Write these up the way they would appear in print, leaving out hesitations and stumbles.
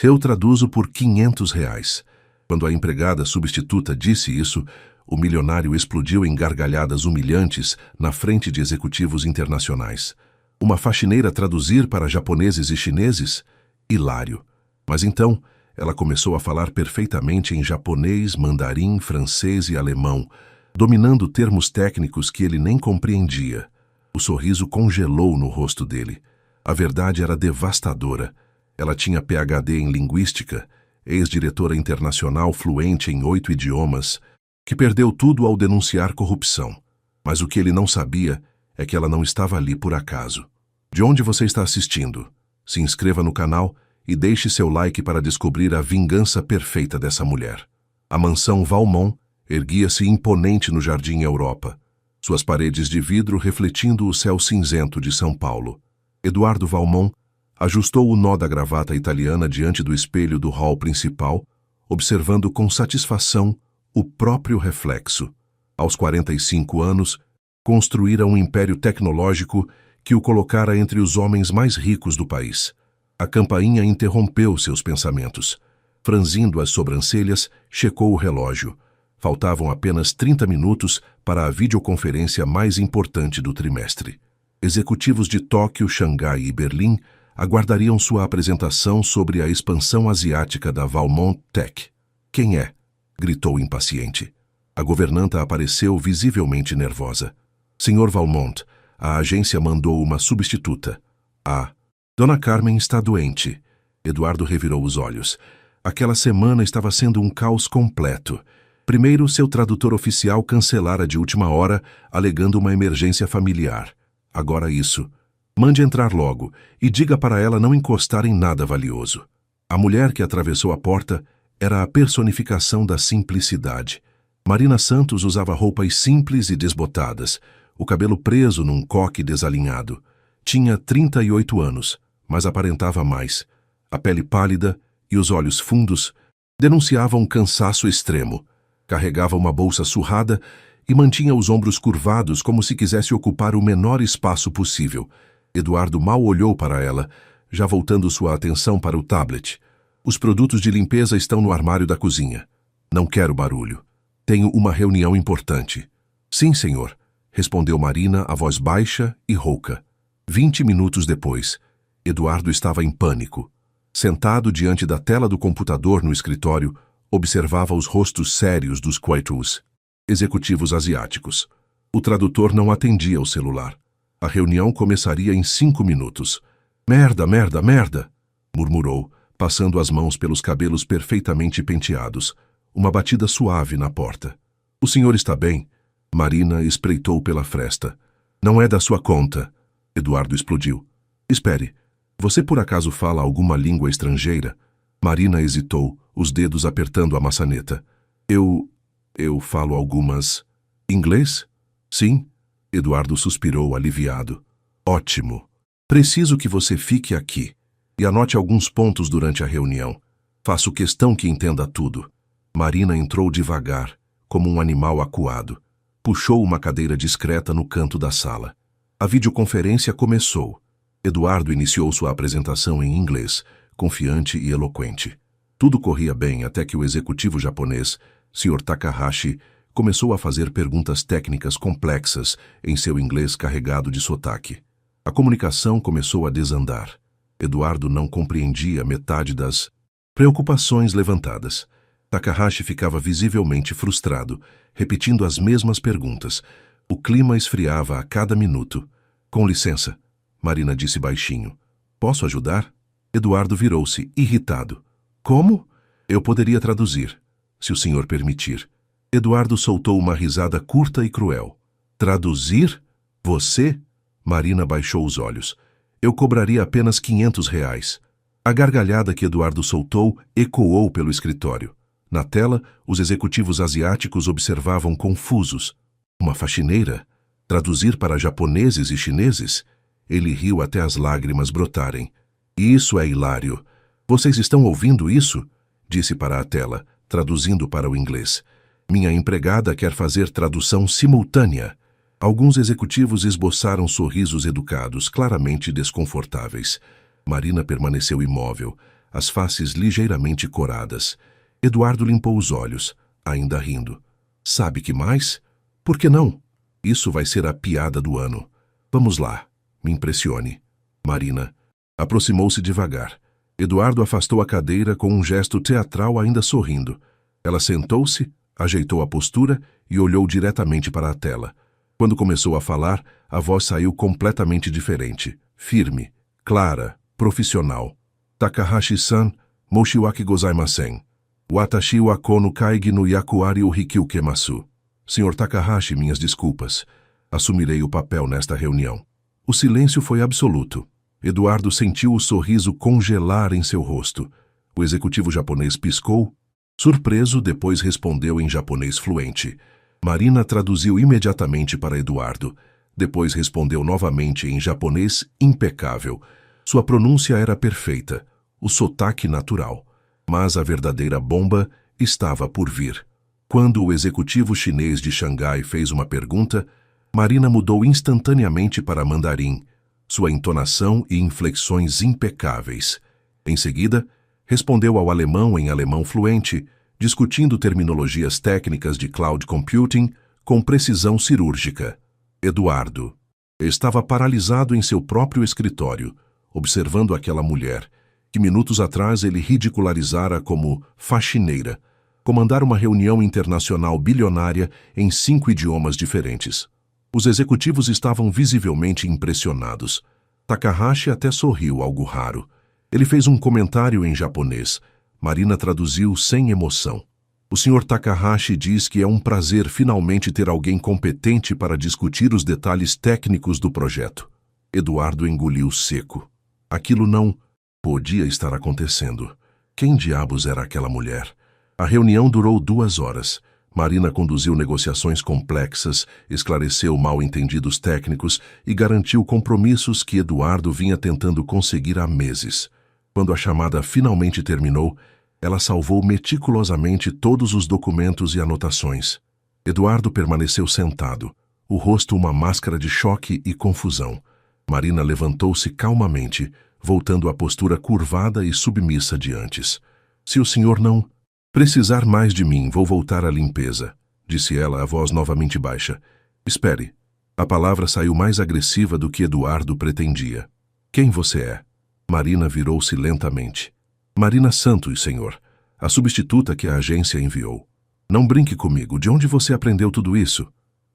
Eu traduzo por R$ 500. Quando a empregada substituta disse isso, o milionário explodiu em gargalhadas humilhantes na frente de executivos internacionais. Uma faxineira traduzir para japoneses e chineses? Hilário. Mas então, ela começou a falar perfeitamente em japonês, mandarim, francês e alemão, dominando termos técnicos que ele nem compreendia. O sorriso congelou no rosto dele. A verdade era devastadora. Ela tinha PhD em linguística, ex-diretora internacional fluente em 8 idiomas, que perdeu tudo ao denunciar corrupção. Mas o que ele não sabia é que ela não estava ali por acaso. De onde você está assistindo? Se inscreva no canal e deixe seu like para descobrir a vingança perfeita dessa mulher. A mansão Valmont erguia-se imponente no Jardim Europa, suas paredes de vidro refletindo o céu cinzento de São Paulo. Eduardo Valmont ajustou o nó da gravata italiana diante do espelho do hall principal, observando com satisfação o próprio reflexo. Aos 45 anos, construíra um império tecnológico que o colocara entre os homens mais ricos do país. A campainha interrompeu seus pensamentos. Franzindo as sobrancelhas, checou o relógio. Faltavam apenas 30 minutos para a videoconferência mais importante do trimestre. Executivos de Tóquio, Xangai e Berlim aguardariam sua apresentação sobre a expansão asiática da Valmont Tech. Quem é? Gritou impaciente. A governanta apareceu visivelmente nervosa. Senhor Valmont, a agência mandou uma substituta. Dona Carmen está doente. Eduardo revirou os olhos. Aquela semana estava sendo um caos completo. Primeiro, seu tradutor oficial cancelara de última hora, alegando uma emergência familiar. Agora isso. Mande entrar logo e diga para ela não encostar em nada valioso. A mulher que atravessou a porta era a personificação da simplicidade. Marina Santos usava roupas simples e desbotadas, o cabelo preso num coque desalinhado. Tinha 38 anos, mas aparentava mais. A pele pálida e os olhos fundos denunciavam um cansaço extremo. Carregava uma bolsa surrada e mantinha os ombros curvados como se quisesse ocupar o menor espaço possível. Eduardo mal olhou para ela, já voltando sua atenção para o tablet. Os produtos de limpeza estão no armário da cozinha. Não quero barulho. Tenho uma reunião importante. Sim, senhor, respondeu Marina, a voz baixa e rouca. 20 minutos depois, Eduardo estava em pânico. Sentado diante da tela do computador no escritório, observava os rostos sérios dos Quaitus, executivos asiáticos. O tradutor não atendia o celular. A reunião começaria em 5 minutos. Merda, merda, merda, murmurou, passando as mãos pelos cabelos perfeitamente penteados. Uma batida suave na porta. O senhor está bem? Marina espreitou pela fresta. Não é da sua conta. Eduardo explodiu. Espere, você por acaso fala alguma língua estrangeira? Marina hesitou, os dedos apertando a maçaneta. Eu falo algumas... Inglês? Sim. Eduardo suspirou aliviado. Ótimo. Preciso que você fique aqui e anote alguns pontos durante a reunião. Faço questão que entenda tudo. Marina entrou devagar, como um animal acuado. Puxou uma cadeira discreta no canto da sala. A videoconferência começou. Eduardo iniciou sua apresentação em inglês, confiante e eloquente. Tudo corria bem até que o executivo japonês, Sr. Takahashi, começou a fazer perguntas técnicas complexas em seu inglês carregado de sotaque. A comunicação começou a desandar. Eduardo não compreendia metade das preocupações levantadas. Takahashi ficava visivelmente frustrado, repetindo as mesmas perguntas. O clima esfriava a cada minuto. Com licença, Marina disse baixinho. Posso ajudar? Eduardo virou-se, irritado. Como? Eu poderia traduzir, se o senhor permitir. Eduardo soltou uma risada curta e cruel. Traduzir? Você? Marina baixou os olhos. Eu cobraria apenas R$ 500. A gargalhada que Eduardo soltou ecoou pelo escritório. Na tela, os executivos asiáticos observavam confusos. Uma faxineira? Traduzir para japoneses e chineses? Ele riu até as lágrimas brotarem. Isso é hilário. Vocês estão ouvindo isso? Disse para a tela, traduzindo para o inglês. Minha empregada quer fazer tradução simultânea. Alguns executivos esboçaram sorrisos educados, claramente desconfortáveis. Marina permaneceu imóvel, as faces ligeiramente coradas. Eduardo limpou os olhos, ainda rindo. Sabe que mais? Por que não? Isso vai ser a piada do ano. Vamos lá, me impressione. Marina aproximou-se devagar. Eduardo afastou a cadeira com um gesto teatral, ainda sorrindo. Ela sentou-se, ajeitou a postura e olhou diretamente para a tela. Quando começou a falar, a voz saiu completamente diferente, firme, clara, profissional. Takahashi-san, moshiwake gozaimasen. Watashi wa kono kaigi no yakuari o hikyukemasu. Senhor Takahashi, minhas desculpas. Assumirei o papel nesta reunião. O silêncio foi absoluto. Eduardo sentiu o sorriso congelar em seu rosto. O executivo japonês piscou. Surpreso, depois respondeu em japonês fluente. Marina traduziu imediatamente para Eduardo. Depois respondeu novamente em japonês impecável. Sua pronúncia era perfeita, o sotaque natural. Mas a verdadeira bomba estava por vir. Quando o executivo chinês de Xangai fez uma pergunta, Marina mudou instantaneamente para mandarim, sua entonação e inflexões impecáveis. Em seguida, respondeu ao alemão em alemão fluente, discutindo terminologias técnicas de cloud computing com precisão cirúrgica. Eduardo estava paralisado em seu próprio escritório, observando aquela mulher, que minutos atrás ele ridicularizara como faxineira, comandar uma reunião internacional bilionária em 5 idiomas diferentes. Os executivos estavam visivelmente impressionados. Takahashi até sorriu, algo raro. Ele fez um comentário em japonês. Marina traduziu sem emoção. O Sr. Takahashi diz que é um prazer finalmente ter alguém competente para discutir os detalhes técnicos do projeto. Eduardo engoliu seco. Aquilo não podia estar acontecendo. Quem diabos era aquela mulher? A reunião durou 2 horas. Marina conduziu negociações complexas, esclareceu mal-entendidos técnicos e garantiu compromissos que Eduardo vinha tentando conseguir há meses. Quando a chamada finalmente terminou, ela salvou meticulosamente todos os documentos e anotações. Eduardo permaneceu sentado, o rosto uma máscara de choque e confusão. Marina levantou-se calmamente, voltando à postura curvada e submissa de antes. Se o senhor não precisar mais de mim, vou voltar à limpeza, disse ela, a voz novamente baixa. Espere. A palavra saiu mais agressiva do que Eduardo pretendia. Quem você é? Marina virou-se lentamente. Marina Santos, senhor. A substituta que a agência enviou. Não brinque comigo. De onde você aprendeu tudo isso?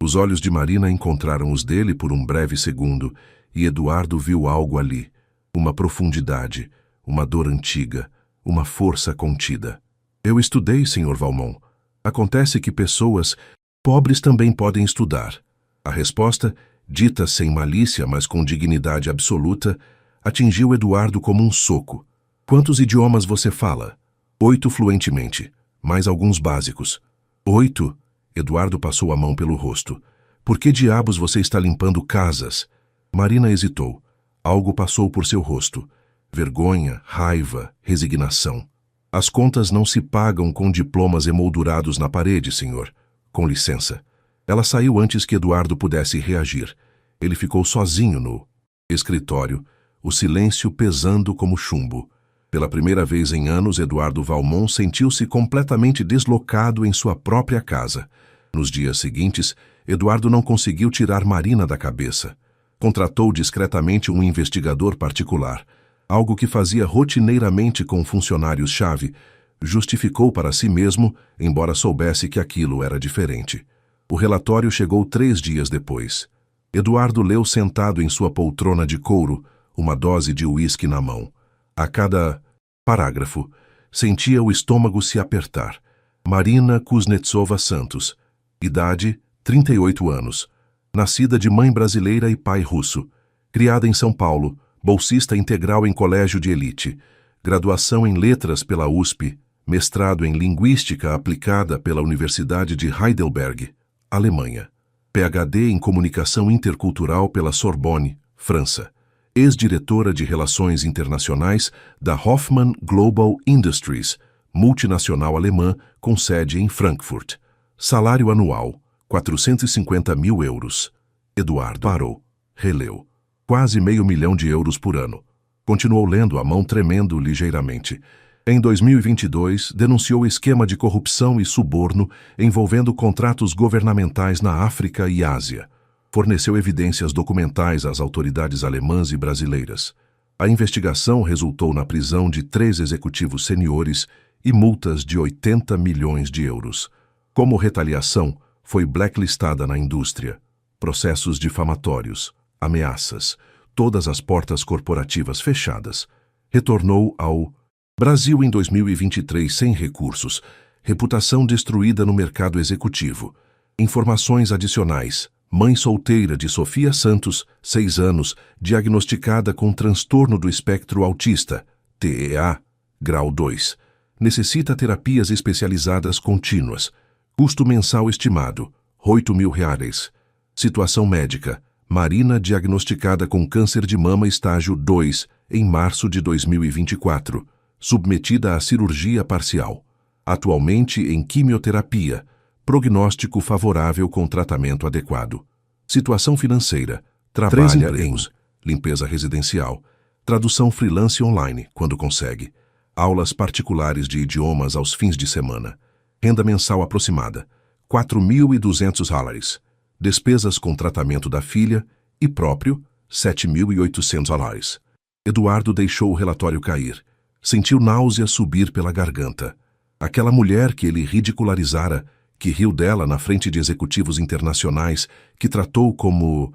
Os olhos de Marina encontraram os dele por um breve segundo e Eduardo viu algo ali. Uma profundidade, uma dor antiga, uma força contida. Eu estudei, Sr. Valmont. Acontece que pessoas pobres também podem estudar. A resposta, dita sem malícia, mas com dignidade absoluta, atingiu Eduardo como um soco. Quantos idiomas você fala? 8 fluentemente, mais alguns básicos. 8? Eduardo passou a mão pelo rosto. Por que diabos você está limpando casas? Marina hesitou. Algo passou por seu rosto. Vergonha, raiva, resignação. As contas não se pagam com diplomas emoldurados na parede, senhor. Com licença. Ela saiu antes que Eduardo pudesse reagir. Ele ficou sozinho no escritório, o silêncio pesando como chumbo. Pela primeira vez em anos, Eduardo Valmont sentiu-se completamente deslocado em sua própria casa. Nos dias seguintes, Eduardo não conseguiu tirar Marina da cabeça. Contratou discretamente um investigador particular. Algo que fazia rotineiramente com funcionários-chave, justificou para si mesmo, embora soubesse que aquilo era diferente. O relatório chegou 3 dias depois. Eduardo leu sentado em sua poltrona de couro, uma dose de uísque na mão. A cada parágrafo, sentia o estômago se apertar. Marina Kuznetsova Santos. Idade, 38 anos. Nascida de mãe brasileira e pai russo. Criada em São Paulo. Bolsista integral em colégio de elite, graduação em letras pela USP, mestrado em linguística aplicada pela Universidade de Heidelberg, Alemanha, PhD em comunicação intercultural pela Sorbonne, França, ex-diretora de relações internacionais da Hoffmann Global Industries, multinacional alemã com sede em Frankfurt. Salário anual, 450 mil euros. Eduardo parou, releu. Quase €500.000 por ano. Continuou lendo, a mão tremendo ligeiramente. Em 2022, denunciou esquema de corrupção e suborno envolvendo contratos governamentais na África e Ásia. Forneceu evidências documentais às autoridades alemãs e brasileiras. A investigação resultou na prisão de 3 executivos seniores e multas de 80 milhões de euros. Como retaliação, foi blacklistada na indústria. Processos difamatórios, ameaças, todas as portas corporativas fechadas. Retornou ao Brasil em 2023 sem recursos, reputação destruída no mercado executivo. Informações adicionais. Mãe solteira de Sofia Santos, 6 anos, diagnosticada com transtorno do espectro autista, TEA, grau 2. Necessita terapias especializadas contínuas. Custo mensal estimado, R$8.000. Situação médica. Marina diagnosticada com câncer de mama estágio 2 em março de 2024. Submetida a cirurgia parcial. Atualmente em quimioterapia. Prognóstico favorável com tratamento adequado. Situação financeira. Trabalha em limpeza residencial. Tradução freelance online, quando consegue. Aulas particulares de idiomas aos fins de semana. Renda mensal aproximada. $4.200. Despesas com tratamento da filha e próprio, $7.800. Eduardo deixou o relatório cair. Sentiu náusea subir pela garganta. Aquela mulher que ele ridicularizara, que riu dela na frente de executivos internacionais, que tratou como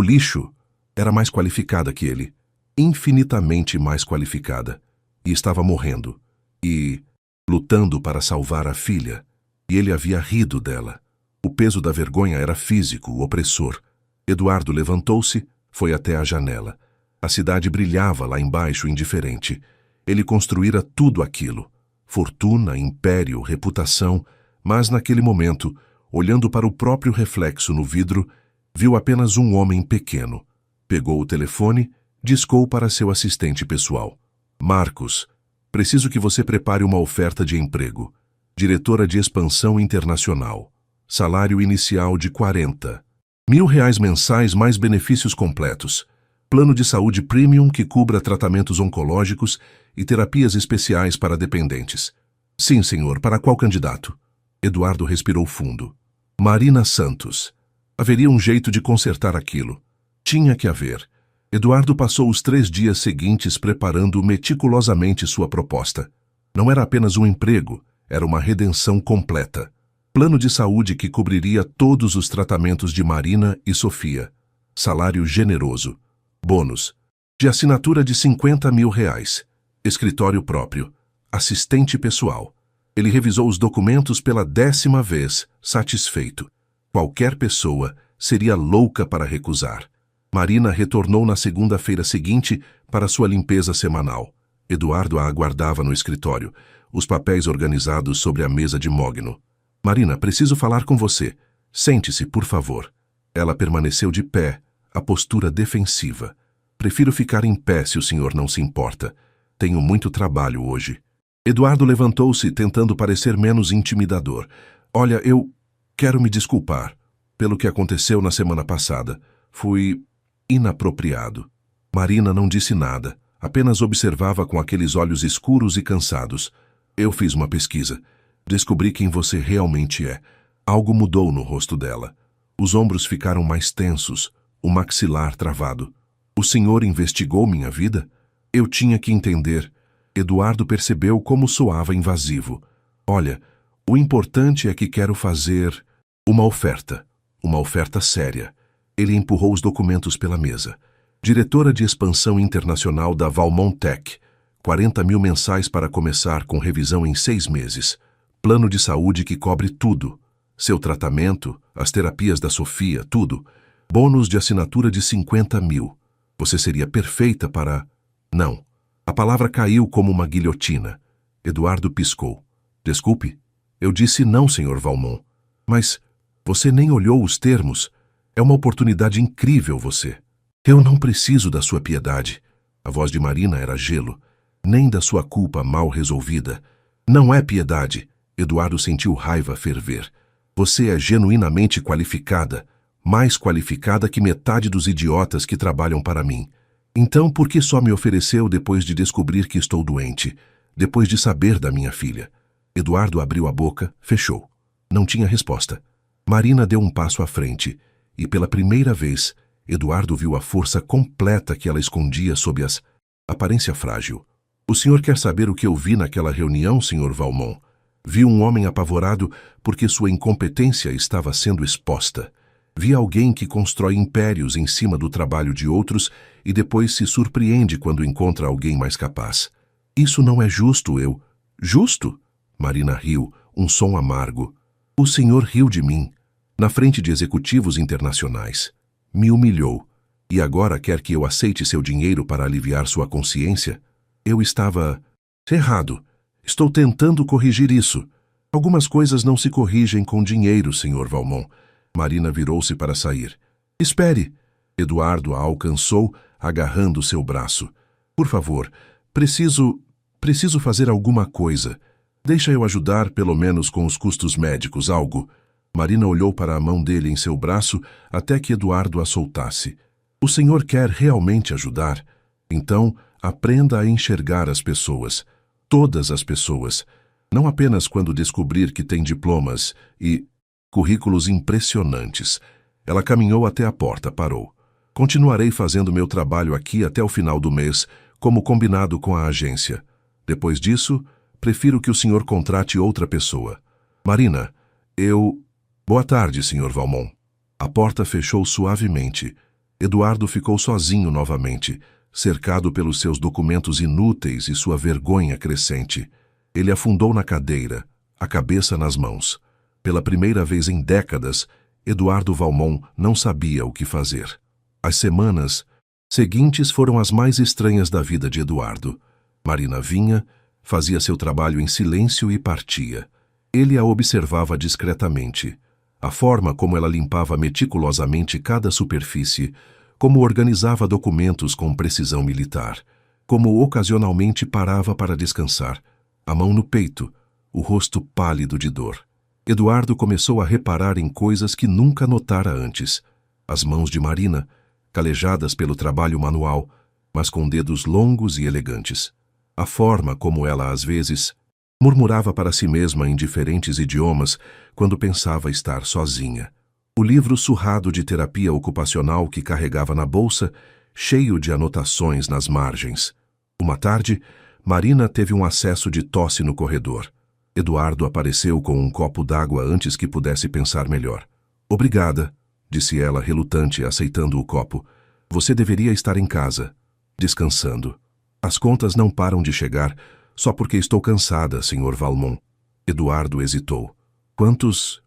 lixo, era mais qualificada que ele. Infinitamente mais qualificada. E estava morrendo. E lutando para salvar a filha. E ele havia rido dela. O peso da vergonha era físico, opressor. Eduardo levantou-se, foi até a janela. A cidade brilhava lá embaixo, indiferente. Ele construíra tudo aquilo. Fortuna, império, reputação. Mas naquele momento, olhando para o próprio reflexo no vidro, viu apenas um homem pequeno. Pegou o telefone, discou para seu assistente pessoal. Marcos, preciso que você prepare uma oferta de emprego. Diretora de expansão internacional. Salário inicial de R$40.000 mensais mais benefícios completos. Plano de saúde premium que cubra tratamentos oncológicos e terapias especiais para dependentes. Sim, senhor, para qual candidato? Eduardo respirou fundo. Marina Santos. Haveria um jeito de consertar aquilo. Tinha que haver. Eduardo passou os 3 dias seguintes preparando meticulosamente sua proposta. Não era apenas um emprego, era uma redenção completa. Plano de saúde que cobriria todos os tratamentos de Marina e Sofia. Salário generoso. Bônus. De assinatura de R$50.000. Escritório próprio. Assistente pessoal. Ele revisou os documentos pela 10ª vez, satisfeito. Qualquer pessoa seria louca para recusar. Marina retornou na segunda-feira seguinte para sua limpeza semanal. Eduardo a aguardava no escritório, os papéis organizados sobre a mesa de mogno. Marina, preciso falar com você. Sente-se, por favor. Ela permaneceu de pé, a postura defensiva. Prefiro ficar em pé se o senhor não se importa. Tenho muito trabalho hoje. Eduardo levantou-se, tentando parecer menos intimidador. Olha, eu quero me desculpar pelo que aconteceu na semana passada. Fui inapropriado. Marina não disse nada, apenas observava com aqueles olhos escuros e cansados. Eu fiz uma pesquisa. Descobri quem você realmente é. Algo mudou no rosto dela. Os ombros ficaram mais tensos, o maxilar travado. O senhor investigou minha vida? Eu tinha que entender. Eduardo percebeu como soava invasivo. Olha, o importante é que quero fazer uma oferta séria. Ele empurrou os documentos pela mesa. Diretora de expansão internacional da Valmont Tech. 40.000 mensais para começar com revisão em 6 meses. Plano de saúde que cobre tudo. Seu tratamento, as terapias da Sofia, tudo. Bônus de assinatura de 50.000. Você seria perfeita para... Não. A palavra caiu como uma guilhotina. Eduardo piscou. Desculpe. Eu disse não, Sr. Valmont. Mas você nem olhou os termos. É uma oportunidade incrível, você. Eu não preciso da sua piedade. A voz de Marina era gelo. Nem da sua culpa mal resolvida. Não é piedade. Eduardo sentiu raiva ferver. Você é genuinamente qualificada. Mais qualificada que metade dos idiotas que trabalham para mim. Então, por que só me ofereceu depois de descobrir que estou doente? Depois de saber da minha filha? Eduardo abriu a boca, fechou. Não tinha resposta. Marina deu um passo à frente, e pela primeira vez, Eduardo viu a força completa que ela escondia sob a aparência frágil. O senhor quer saber o que eu vi naquela reunião, Sr. Valmont? Vi um homem apavorado porque sua incompetência estava sendo exposta. Vi alguém que constrói impérios em cima do trabalho de outros e depois se surpreende quando encontra alguém mais capaz. Isso não é justo, eu... Justo? Marina riu, um som amargo. O senhor riu de mim, na frente de executivos internacionais. Me humilhou. E agora quer que eu aceite seu dinheiro para aliviar sua consciência? Eu estava... errado. Estou tentando corrigir isso. Algumas coisas não se corrigem com dinheiro, Sr. Valmont. Marina virou-se para sair. Espere! Eduardo a alcançou, agarrando seu braço. Por favor, preciso fazer alguma coisa. Deixa eu ajudar, pelo menos com os custos médicos, algo. Marina olhou para a mão dele em seu braço até que Eduardo a soltasse. O senhor quer realmente ajudar? Então, aprenda a enxergar as pessoas. Todas as pessoas. Não apenas quando descobrir que tem diplomas e currículos impressionantes. Ela caminhou até a porta, parou. Continuarei fazendo meu trabalho aqui até o final do mês, como combinado com a agência. Depois disso, prefiro que o senhor contrate outra pessoa. Marina, eu... Boa tarde, Sr. Valmont. A porta fechou suavemente. Eduardo ficou sozinho novamente, cercado pelos seus documentos inúteis e sua vergonha crescente. Ele afundou na cadeira, a cabeça nas mãos. Pela primeira vez em décadas, Eduardo Valmont não sabia o que fazer. As semanas seguintes foram as mais estranhas da vida de Eduardo. Marina vinha, fazia seu trabalho em silêncio e partia. Ele a observava discretamente. A forma como ela limpava meticulosamente cada superfície, como organizava documentos com precisão militar, como ocasionalmente parava para descansar, a mão no peito, o rosto pálido de dor. Eduardo começou a reparar em coisas que nunca notara antes. As mãos de Marina, calejadas pelo trabalho manual, mas com dedos longos e elegantes. A forma como ela, às vezes, murmurava para si mesma em diferentes idiomas quando pensava estar sozinha. O livro surrado de terapia ocupacional que carregava na bolsa, cheio de anotações nas margens. Uma tarde, Marina teve um acesso de tosse no corredor. Eduardo apareceu com um copo d'água antes que pudesse pensar melhor. Obrigada, disse ela relutante, aceitando o copo. Você deveria estar em casa, descansando. As contas não param de chegar, só porque estou cansada, Sr. Valmont. Eduardo hesitou. Quantos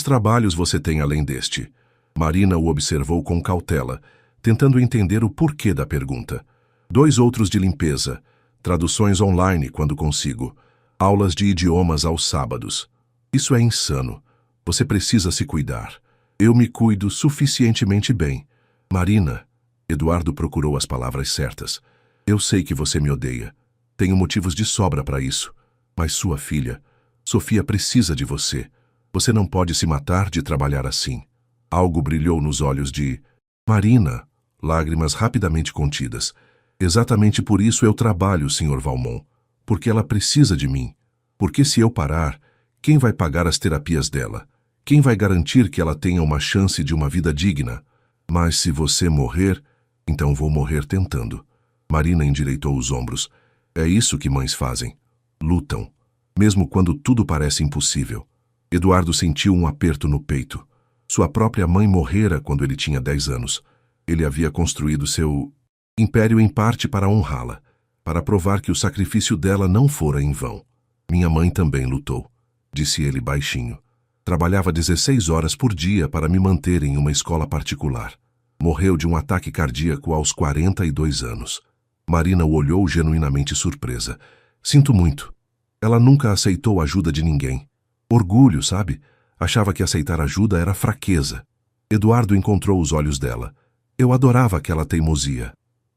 trabalhos você tem além deste? Marina o observou com cautela, tentando entender o porquê da pergunta. 2 outros de limpeza, traduções online quando consigo, aulas de idiomas aos sábados. Isso é insano. Você precisa se cuidar. Eu me cuido suficientemente bem. Marina, Eduardo procurou as palavras certas. Eu sei que você me odeia. Tenho motivos de sobra para isso. Mas sua filha, Sofia, precisa de você. Você não pode se matar de trabalhar assim. Algo brilhou nos olhos de Marina, lágrimas rapidamente contidas. Exatamente por isso eu trabalho, Sr. Valmont. Porque ela precisa de mim. Porque se eu parar, quem vai pagar as terapias dela? Quem vai garantir que ela tenha uma chance de uma vida digna? Mas se você morrer, então vou morrer tentando. Marina endireitou os ombros. É isso que mães fazem. Lutam. Mesmo quando tudo parece impossível. Eduardo sentiu um aperto no peito. Sua própria mãe morrera quando ele tinha 10 anos. Ele havia construído seu império em parte para honrá-la, para provar que o sacrifício dela não fora em vão. Minha mãe também lutou, disse ele baixinho. Trabalhava 16 horas por dia para me manter em uma escola particular. Morreu de um ataque cardíaco aos 42 anos. Marina o olhou genuinamente surpresa. Sinto muito. Ela nunca aceitou ajuda de ninguém. Orgulho, sabe? Achava que aceitar ajuda era fraqueza. Eduardo encontrou os olhos dela. Eu adorava aquela teimosia.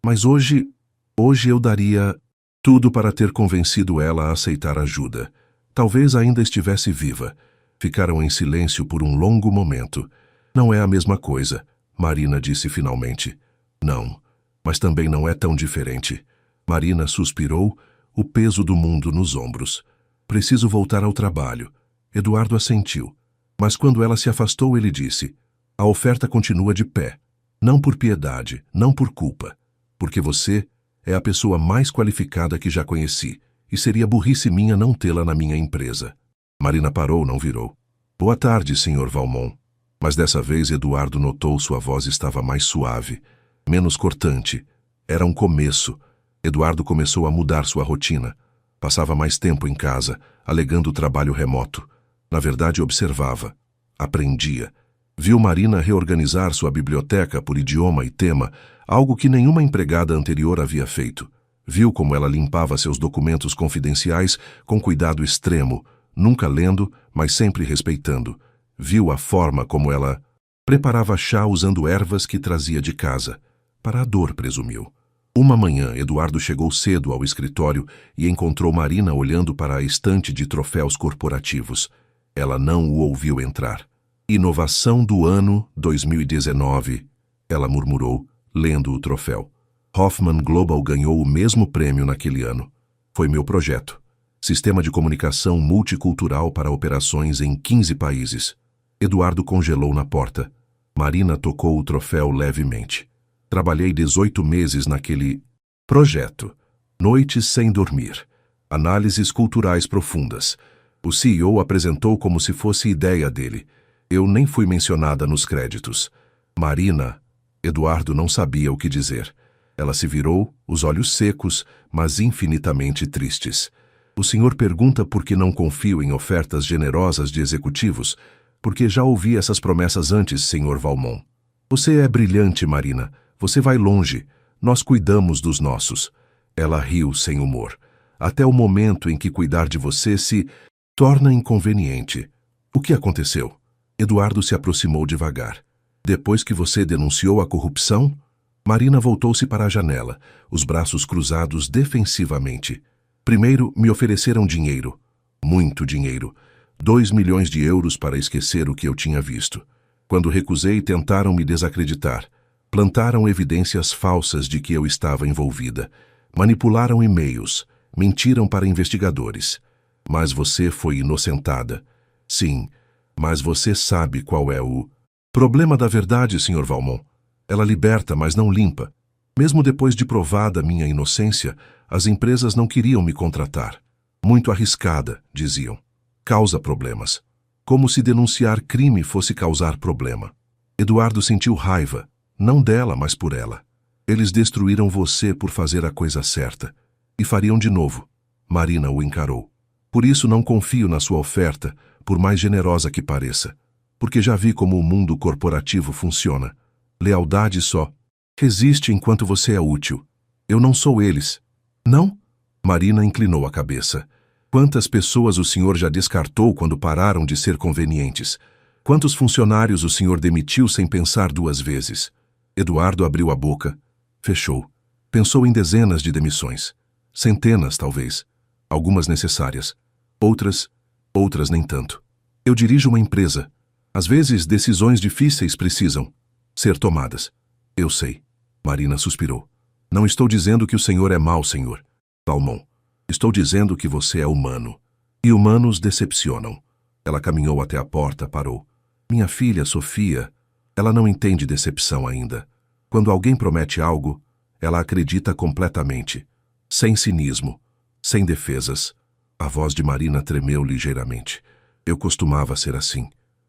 Mas hoje eu daria tudo para ter convencido ela a aceitar ajuda. Talvez ainda estivesse viva. Ficaram em silêncio por um longo momento. Não é a mesma coisa, Marina disse finalmente. Não. Mas também não é tão diferente. Marina suspirou, o peso do mundo nos ombros. Preciso voltar ao trabalho. Eduardo assentiu. Mas quando ela se afastou, ele disse: a oferta continua de pé. Não por piedade, não por culpa. Porque você é a pessoa mais qualificada que já conheci, e seria burrice minha não tê-la na minha empresa. Marina parou, não virou. Boa tarde, Sr. Valmont. Mas dessa vez Eduardo notou sua voz estava mais suave, menos cortante. Era um começo. Eduardo começou a mudar sua rotina. Passava mais tempo em casa, alegando trabalho remoto. Na verdade, observava. Aprendia. Viu Marina reorganizar sua biblioteca por idioma e tema, algo que nenhuma empregada anterior havia feito. Viu como ela limpava seus documentos confidenciais com cuidado extremo, nunca lendo, mas sempre respeitando. Viu a forma como ela preparava chá usando ervas que trazia de casa. Para a dor, presumiu. Uma manhã, Eduardo chegou cedo ao escritório e encontrou Marina olhando para a estante de troféus corporativos. Ela não o ouviu entrar. Inovação do ano 2019, ela murmurou, lendo o troféu. Hoffman Global ganhou o mesmo prêmio naquele ano. Foi meu projeto. Sistema de comunicação multicultural para operações em 15 países. Eduardo congelou na porta. Marina tocou o troféu levemente. Trabalhei 18 meses naquele projeto. Noites sem dormir. Análises culturais profundas. O CEO apresentou como se fosse ideia dele. Eu nem fui mencionada nos créditos. Marina... Eduardo não sabia o que dizer. Ela se virou, os olhos secos, mas infinitamente tristes. O senhor pergunta por que não confio em ofertas generosas de executivos? Porque já ouvi essas promessas antes, Sr. Valmont. Você é brilhante, Marina. Você vai longe. Nós cuidamos dos nossos. Ela riu sem humor. Até o momento em que cuidar de você se torna inconveniente. O que aconteceu? Eduardo se aproximou devagar. Depois que você denunciou a corrupção? Marina voltou-se para a janela, os braços cruzados defensivamente. Primeiro, me ofereceram dinheiro. Muito dinheiro. 2 milhões de euros para esquecer o que eu tinha visto. Quando recusei, tentaram me desacreditar. Plantaram evidências falsas de que eu estava envolvida. Manipularam e-mails. Mentiram para investigadores. Mas você foi inocentada. Sim, mas você sabe qual é o problema da verdade, Sr. Valmont. Ela liberta, mas não limpa. Mesmo depois de provada minha inocência, as empresas não queriam me contratar. Muito arriscada, diziam. Causa problemas. Como se denunciar crime fosse causar problema. Eduardo sentiu raiva, não dela, mas por ela. Eles destruíram você por fazer a coisa certa. E fariam de novo. Marina o encarou. Por isso não confio na sua oferta, por mais generosa que pareça. Porque já vi como o mundo corporativo funciona. Lealdade só resiste enquanto você é útil. Eu não sou eles. Não? Marina inclinou a cabeça. Quantas pessoas o senhor já descartou quando pararam de ser convenientes? Quantos funcionários o senhor demitiu sem pensar 2 vezes? Eduardo abriu a boca. Fechou. Pensou em dezenas de demissões. Centenas, talvez. Algumas necessárias. Outras nem tanto. Eu dirijo uma empresa. Às vezes, decisões difíceis precisam ser tomadas. Eu sei. Marina suspirou. Não estou dizendo que o senhor é mau, senhor Valmont. Estou dizendo que você é humano. E humanos decepcionam. Ela caminhou até a porta, parou. Minha filha, Sofia, ela não entende decepção ainda. Quando alguém promete algo, ela acredita completamente. Sem cinismo. Sem defesas. A voz de Marina tremeu ligeiramente. Eu costumava ser assim.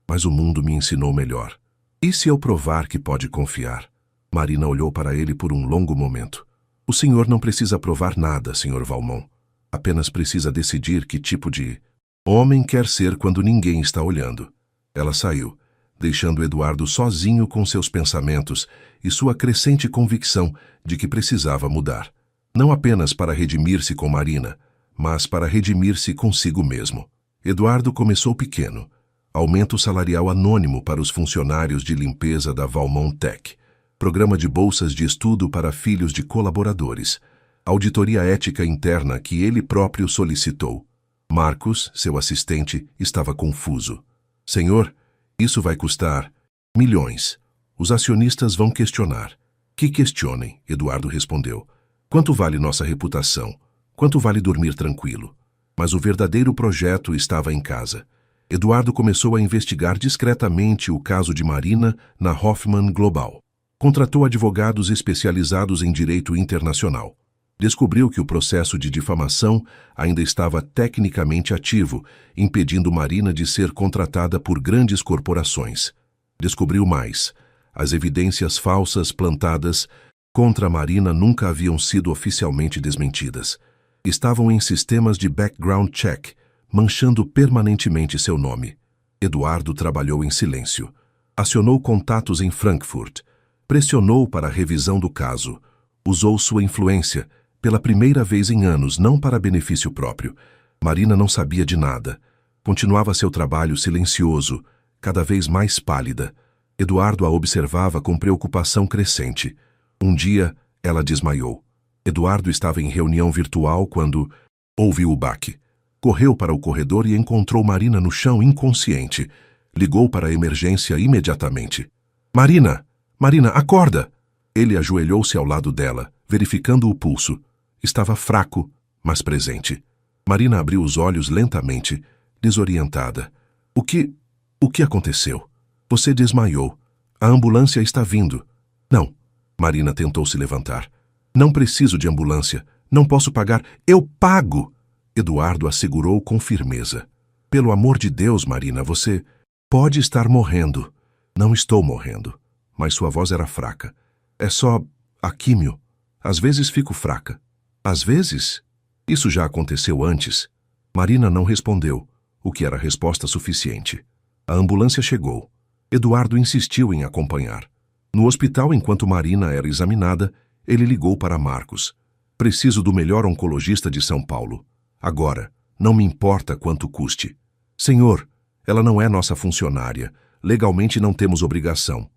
Mas o mundo me ensinou melhor. E se eu provar que pode confiar? Marina olhou para ele por um longo momento. O senhor não precisa provar nada, Sr. Valmont. Apenas precisa decidir que tipo de homem quer ser quando ninguém está olhando. Ela saiu, deixando Eduardo sozinho com seus pensamentos e sua crescente convicção de que precisava mudar. Não apenas para redimir-se com Marina, mas para redimir-se consigo mesmo. Eduardo começou pequeno. Aumento salarial anônimo para os funcionários de limpeza da Valmont Tech. Programa de bolsas de estudo para filhos de colaboradores. Auditoria ética interna que ele próprio solicitou. Marcos, seu assistente, estava confuso. Senhor, isso vai custar milhões. Os acionistas vão questionar. Que questionem, Eduardo respondeu. Quanto vale nossa reputação? Quanto vale dormir tranquilo? Mas o verdadeiro projeto estava em casa. Eduardo começou a investigar discretamente o caso de Marina na Hoffman Global. Contratou advogados especializados em direito internacional. Descobriu que o processo de difamação ainda estava tecnicamente ativo, impedindo Marina de ser contratada por grandes corporações. Descobriu mais. As evidências falsas plantadas contra Marina nunca haviam sido oficialmente desmentidas. Estavam em sistemas de background check, manchando permanentemente seu nome. Eduardo trabalhou em silêncio. Acionou contatos em Frankfurt. Pressionou para a revisão do caso. Usou sua influência, pela primeira vez em anos, não para benefício próprio. Marina não sabia de nada. Continuava seu trabalho silencioso, cada vez mais pálida. Eduardo a observava com preocupação crescente. Um dia, ela desmaiou. Eduardo estava em reunião virtual quando ouviu o baque. Correu para o corredor e encontrou Marina no chão inconsciente. Ligou para a emergência imediatamente. Marina! Marina, acorda! Ele ajoelhou-se ao lado dela, verificando o pulso. Estava fraco, mas presente. Marina abriu os olhos lentamente, desorientada. O que aconteceu? Você desmaiou. A ambulância está vindo. Não. Marina tentou se levantar. Não preciso de ambulância. Não posso pagar. Eu pago! Eduardo assegurou com firmeza. Pelo amor de Deus, Marina, você pode estar morrendo. Não estou morrendo. Mas sua voz era fraca. É só a químio. Às vezes fico fraca. Às vezes? Isso já aconteceu antes. Marina não respondeu, o que era resposta suficiente. A ambulância chegou. Eduardo insistiu em acompanhar. No hospital, enquanto Marina era examinada, ele ligou para Marcos. Preciso do melhor oncologista de São Paulo. Agora, não me importa quanto custe. Senhor, ela não é nossa funcionária. Legalmente não temos obrigação.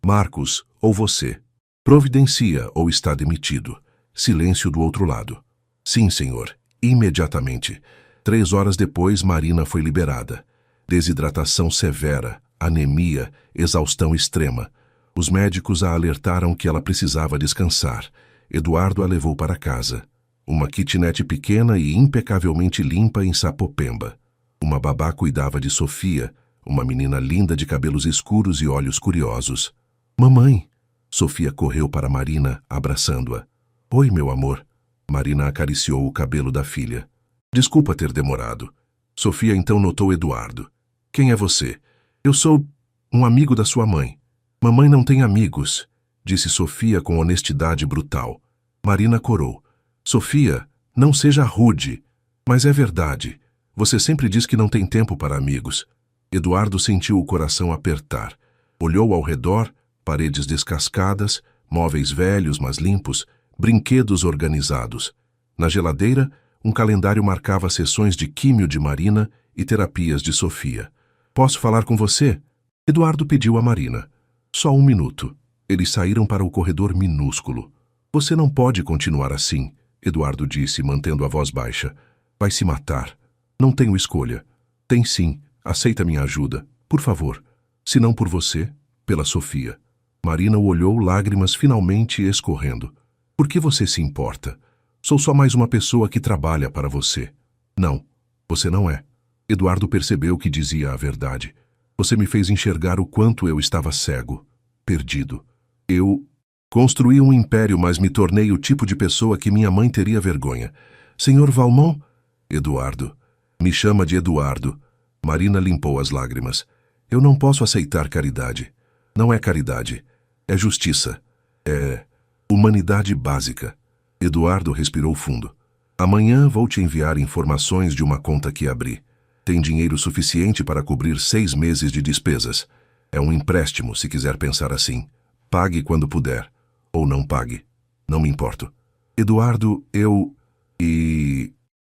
Marcos, ou você. Providencia ou está demitido. Silêncio do outro lado. Sim, senhor. Imediatamente. 3 horas depois, Marina foi liberada. Desidratação severa, anemia, exaustão extrema. Os médicos a alertaram que ela precisava descansar. Eduardo a levou para casa. Uma kitnet pequena e impecavelmente limpa em Sapopemba. Uma babá cuidava de Sofia, uma menina linda de cabelos escuros e olhos curiosos. Mamãe! Sofia correu para Marina, abraçando-a. Oi, meu amor. Marina acariciou o cabelo da filha. Desculpa ter demorado. Sofia então notou Eduardo. Quem é você? Eu sou um amigo da sua mãe. Mamãe não tem amigos, disse Sofia com honestidade brutal. Marina corou. Sofia, não seja rude. Mas é verdade. Você sempre diz que não tem tempo para amigos. Eduardo sentiu o coração apertar. Olhou ao redor, paredes descascadas, móveis velhos, mas limpos, brinquedos organizados. Na geladeira, um calendário marcava sessões de químio de Marina e terapias de Sofia. Posso falar com você? Eduardo pediu a Marina. Só 1 minuto. Eles saíram para o corredor minúsculo. Você não pode continuar assim, Eduardo disse, mantendo a voz baixa. Vai se matar. Não tenho escolha. Tem sim. Aceita minha ajuda. Por favor. Se não por você, pela Sofia. Marina o olhou, lágrimas finalmente escorrendo. Por que você se importa? Sou só mais uma pessoa que trabalha para você. Não, você não é. Eduardo percebeu que dizia a verdade. Você me fez enxergar o quanto eu estava cego, perdido. Eu construí um império, mas me tornei o tipo de pessoa que minha mãe teria vergonha. Senhor Valmont? Eduardo. Me chama de Eduardo. Marina limpou as lágrimas. Eu não posso aceitar caridade. Não é caridade. É justiça. É humanidade básica. Eduardo respirou fundo. Amanhã vou te enviar informações de uma conta que abri. Tem dinheiro suficiente para cobrir 6 meses de despesas. É um empréstimo, se quiser pensar assim. Pague quando puder. Ou não pague. Não me importo. Eduardo,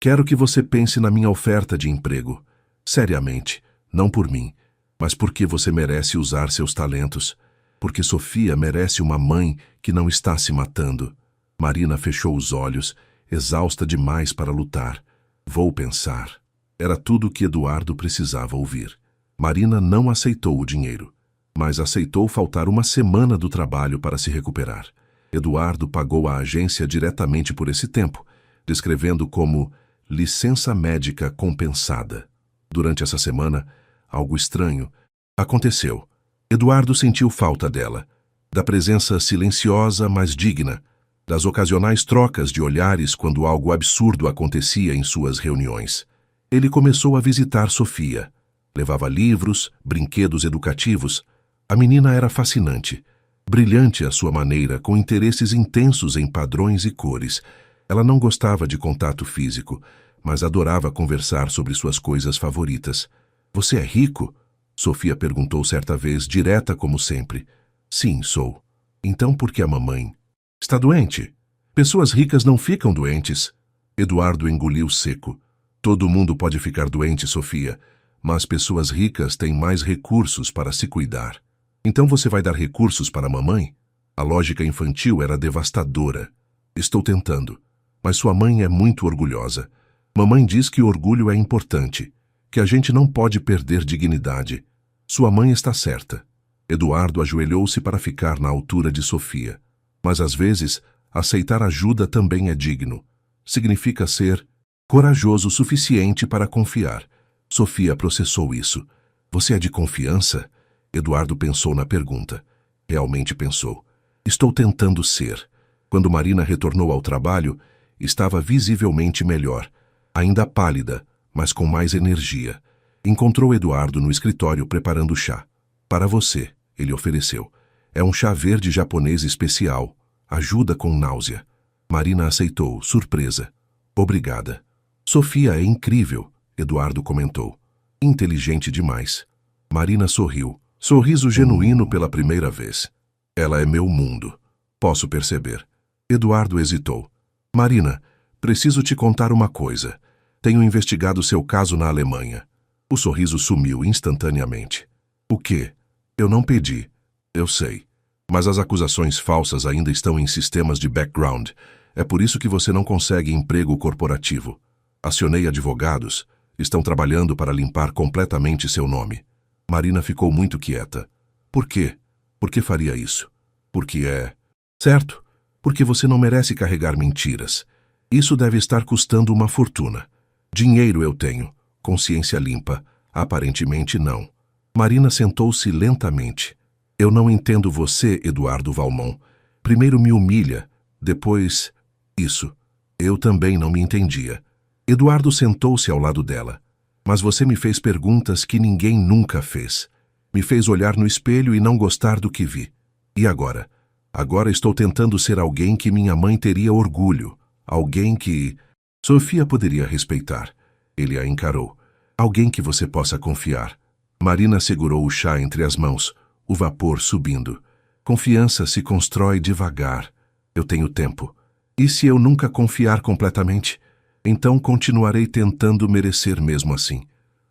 quero que você pense na minha oferta de emprego. Seriamente. Não por mim, mas porque você merece usar seus talentos. Porque Sofia merece uma mãe que não está se matando. Marina fechou os olhos, exausta demais para lutar. Vou pensar. Era tudo o que Eduardo precisava ouvir. Marina não aceitou o dinheiro, mas aceitou faltar 1 semana do trabalho para se recuperar. Eduardo pagou à agência diretamente por esse tempo, descrevendo como licença médica compensada. Durante essa semana, algo estranho aconteceu. Eduardo sentiu falta dela, da presença silenciosa, mas digna, das ocasionais trocas de olhares quando algo absurdo acontecia em suas reuniões. Ele começou a visitar Sofia. Levava livros, brinquedos educativos. A menina era fascinante, brilhante à sua maneira, com interesses intensos em padrões e cores. Ela não gostava de contato físico, mas adorava conversar sobre suas coisas favoritas. "Você é rico?" Sofia perguntou certa vez, direta como sempre. "Sim, sou." "Então por que a mamãe está doente?" "Pessoas ricas não ficam doentes." Eduardo engoliu seco. "Todo mundo pode ficar doente, Sofia, mas pessoas ricas têm mais recursos para se cuidar." "Então você vai dar recursos para a mamãe?" A lógica infantil era devastadora. "Estou tentando, mas sua mãe é muito orgulhosa. Mamãe diz que o orgulho é importante, que a gente não pode perder dignidade. Sua mãe está certa." Eduardo ajoelhou-se para ficar na altura de Sofia. Mas às vezes, aceitar ajuda também é digno. Significa ser corajoso o suficiente para confiar. Sofia processou isso. "Você é de confiança?" Eduardo pensou na pergunta. Realmente pensou. "Estou tentando ser." Quando Marina retornou ao trabalho, estava visivelmente melhor. Ainda pálida, mas com mais energia. Encontrou Eduardo no escritório preparando chá. "Para você," ele ofereceu. "É um chá verde japonês especial. Ajuda com náusea." Marina aceitou, surpresa. "Obrigada." "Sofia é incrível," Eduardo comentou. "Inteligente demais." Marina sorriu. Sorriso genuíno pela primeira vez. "Ela é meu mundo. Posso perceber." Eduardo hesitou. "Marina, preciso te contar uma coisa. Tenho investigado seu caso na Alemanha." O sorriso sumiu instantaneamente. "O quê?" "Eu não pedi." "Eu sei. Mas as acusações falsas ainda estão em sistemas de background. É por isso que você não consegue emprego corporativo. Acionei advogados. Estão trabalhando para limpar completamente seu nome." Marina ficou muito quieta. "Por quê? Por que faria isso?" "Porque é certo. Porque você não merece carregar mentiras. Isso deve estar custando uma fortuna." "Dinheiro eu tenho. Consciência limpa. Aparentemente não." Marina sentou-se lentamente. "Eu não entendo você, Eduardo Valmont. Primeiro me humilha, depois isso." Eu também não me entendia. Eduardo sentou-se ao lado dela. "Mas você me fez perguntas que ninguém nunca fez. Me fez olhar no espelho e não gostar do que vi. E agora? Agora estou tentando ser alguém que minha mãe teria orgulho. Alguém que Sofia poderia respeitar." Ele a encarou. "Alguém que você possa confiar." Marina segurou o chá entre as mãos, o vapor subindo. "Confiança se constrói devagar. Eu tenho tempo. E se eu nunca confiar completamente? Então continuarei tentando merecer mesmo assim."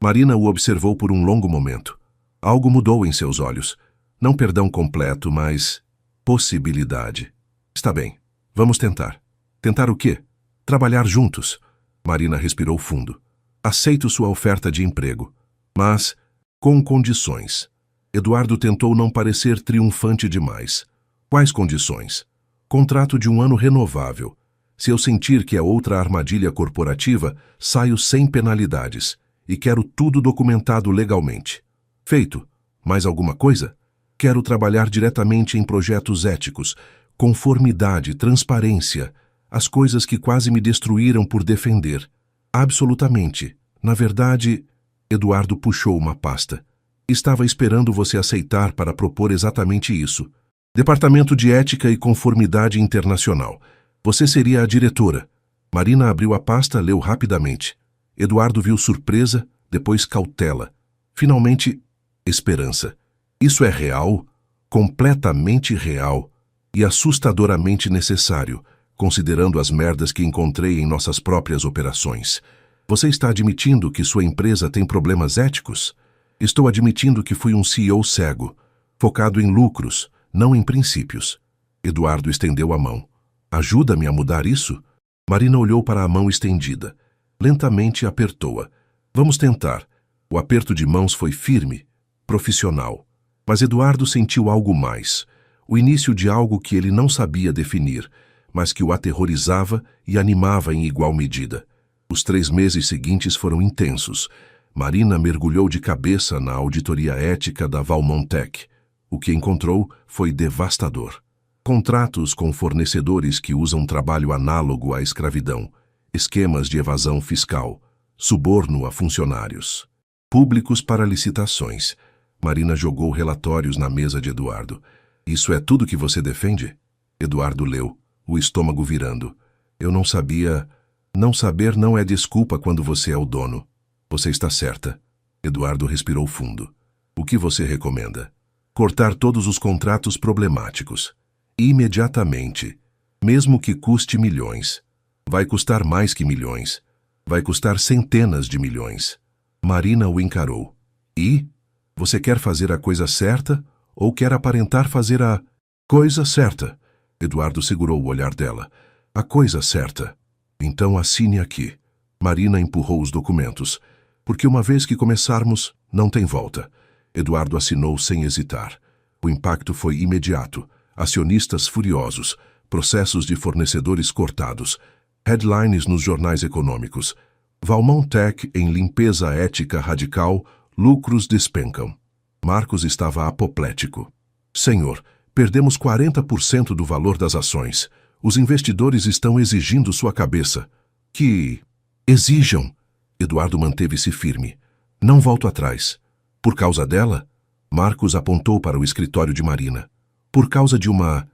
Marina o observou por um longo momento. Algo mudou em seus olhos. Não perdão completo, mas possibilidade. "Está bem. Vamos tentar." "Tentar o quê?" "Trabalhar juntos." Marina respirou fundo. "Aceito sua oferta de emprego. Mas com condições." Eduardo tentou não parecer triunfante demais. "Quais condições?" "Contrato de 1 ano renovável. Se eu sentir que é outra armadilha corporativa, saio sem penalidades. E quero tudo documentado legalmente." "Feito. Mais alguma coisa?" "Quero trabalhar diretamente em projetos éticos. Conformidade, transparência. As coisas que quase me destruíram por defender." "Absolutamente. Na verdade..." Eduardo puxou uma pasta. "Estava esperando você aceitar para propor exatamente isso. Departamento de Ética e Conformidade Internacional. Você seria a diretora." Marina abriu a pasta, leu rapidamente. Eduardo viu surpresa, depois cautela. Finalmente, esperança. "Isso é real? Completamente real. E assustadoramente necessário, considerando as merdas que encontrei em nossas próprias operações. Você está admitindo que sua empresa tem problemas éticos?" "Estou admitindo que fui um CEO cego, focado em lucros, não em princípios." Eduardo estendeu a mão. "Ajuda-me a mudar isso?" Marina olhou para a mão estendida. Lentamente apertou-a. "Vamos tentar." O aperto de mãos foi firme, profissional. Mas Eduardo sentiu algo mais. O início de algo que ele não sabia definir, mas que o aterrorizava e animava em igual medida. Os 3 meses seguintes foram intensos. Marina mergulhou de cabeça na auditoria ética da Valmont Tech. O que encontrou foi devastador. Contratos com fornecedores que usam trabalho análogo à escravidão, esquemas de evasão fiscal, suborno a funcionários. Públicos para licitações. Marina jogou relatórios na mesa de Eduardo. Isso é tudo que você defende? Eduardo leu, o estômago virando. Eu não sabia... Não saber não é desculpa quando você é o dono. Você está certa. Eduardo respirou fundo. O que você recomenda? Cortar todos os contratos problemáticos. Imediatamente. Mesmo que custe milhões. Vai custar mais que milhões. Vai custar centenas de milhões. Marina o encarou. E? Você quer fazer a coisa certa ou quer aparentar fazer a coisa certa? Eduardo segurou o olhar dela. A coisa certa. Então assine aqui. Marina empurrou os documentos. Porque uma vez que começarmos, não tem volta. Eduardo assinou sem hesitar. O impacto foi imediato. Acionistas furiosos. Processos de fornecedores cortados. Headlines nos jornais econômicos. Valmont Tech em limpeza ética radical, lucros despencam. Marcos estava apoplético. Senhor, perdemos 40% do valor das ações. Os investidores estão exigindo sua cabeça. Que exijam. Eduardo manteve-se firme. Não volto atrás. Por causa dela? Marcos apontou para o escritório de Marina. Por causa de uma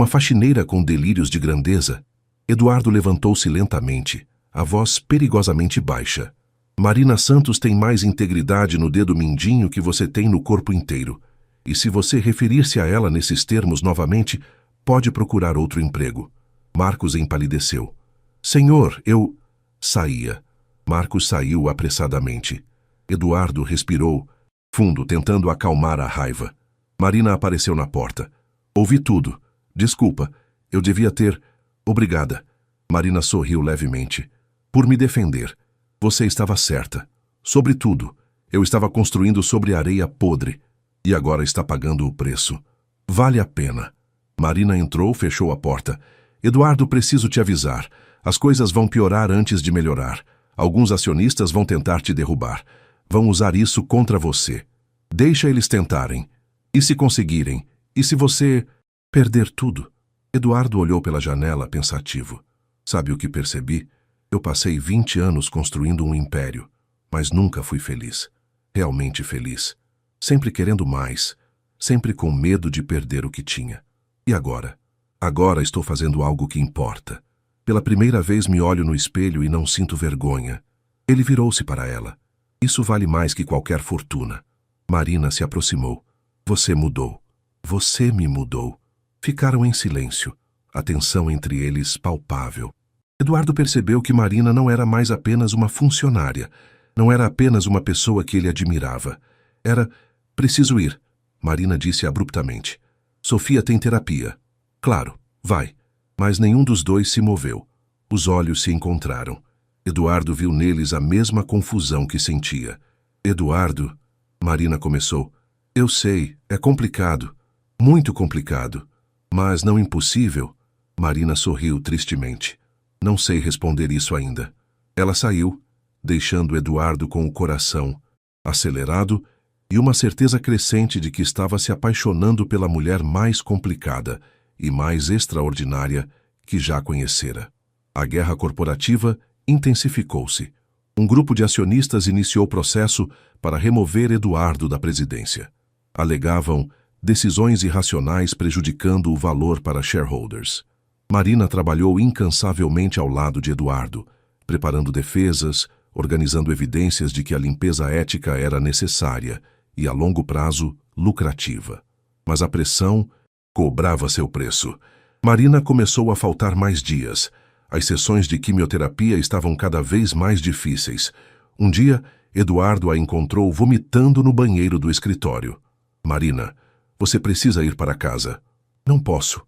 faxineira com delírios de grandeza? Eduardo levantou-se lentamente, a voz perigosamente baixa. Marina Santos tem mais integridade no dedo mindinho que você tem no corpo inteiro. E se você referir-se a ela nesses termos novamente, pode procurar outro emprego. Marcos empalideceu. Senhor, eu... Saía. Marcos saiu apressadamente. Eduardo respirou fundo, tentando acalmar a raiva. Marina apareceu na porta. Ouvi tudo. Desculpa, eu devia ter... Obrigada. Marina sorriu levemente. Por me defender. Você estava certa. Sobretudo, eu estava construindo sobre areia podre. E agora está pagando o preço. Vale a pena. Marina entrou, fechou a porta. Eduardo, preciso te avisar. As coisas vão piorar antes de melhorar. Alguns acionistas vão tentar te derrubar. Vão usar isso contra você. Deixa eles tentarem. E se conseguirem? E se você perder tudo? Eduardo olhou pela janela pensativo. Sabe o que percebi? Eu passei 20 anos construindo um império, mas nunca fui feliz. Realmente feliz. Sempre querendo mais. Sempre com medo de perder o que tinha. E agora? Agora estou fazendo algo que importa. Pela primeira vez me olho no espelho e não sinto vergonha. Ele virou-se para ela. Isso vale mais que qualquer fortuna. Marina se aproximou. Você mudou. Você me mudou. Ficaram em silêncio. A tensão entre eles palpável. Eduardo percebeu que Marina não era mais apenas uma funcionária. Não era apenas uma pessoa que ele admirava. Era... Preciso ir. Marina disse abruptamente. Sofia tem terapia. Claro, vai. Mas nenhum dos dois se moveu. Os olhos se encontraram. Eduardo viu neles a mesma confusão que sentia. Eduardo... Marina começou. Eu sei, é complicado. Muito complicado. Mas não impossível. Marina sorriu tristemente. Não sei responder isso ainda. Ela saiu, deixando Eduardo com o coração acelerado e uma certeza crescente de que estava se apaixonando pela mulher mais complicada e mais extraordinária que já conhecera. A guerra corporativa intensificou-se. Um grupo de acionistas iniciou o processo para remover Eduardo da presidência. Alegavam decisões irracionais prejudicando o valor para shareholders. Marina trabalhou incansavelmente ao lado de Eduardo, preparando defesas, organizando evidências de que a limpeza ética era necessária e, a longo prazo, lucrativa. Mas a pressão cobrava seu preço. Marina começou a faltar mais dias. As sessões de quimioterapia estavam cada vez mais difíceis. Um dia, Eduardo a encontrou vomitando no banheiro do escritório. Marina, você precisa ir para casa. Não posso.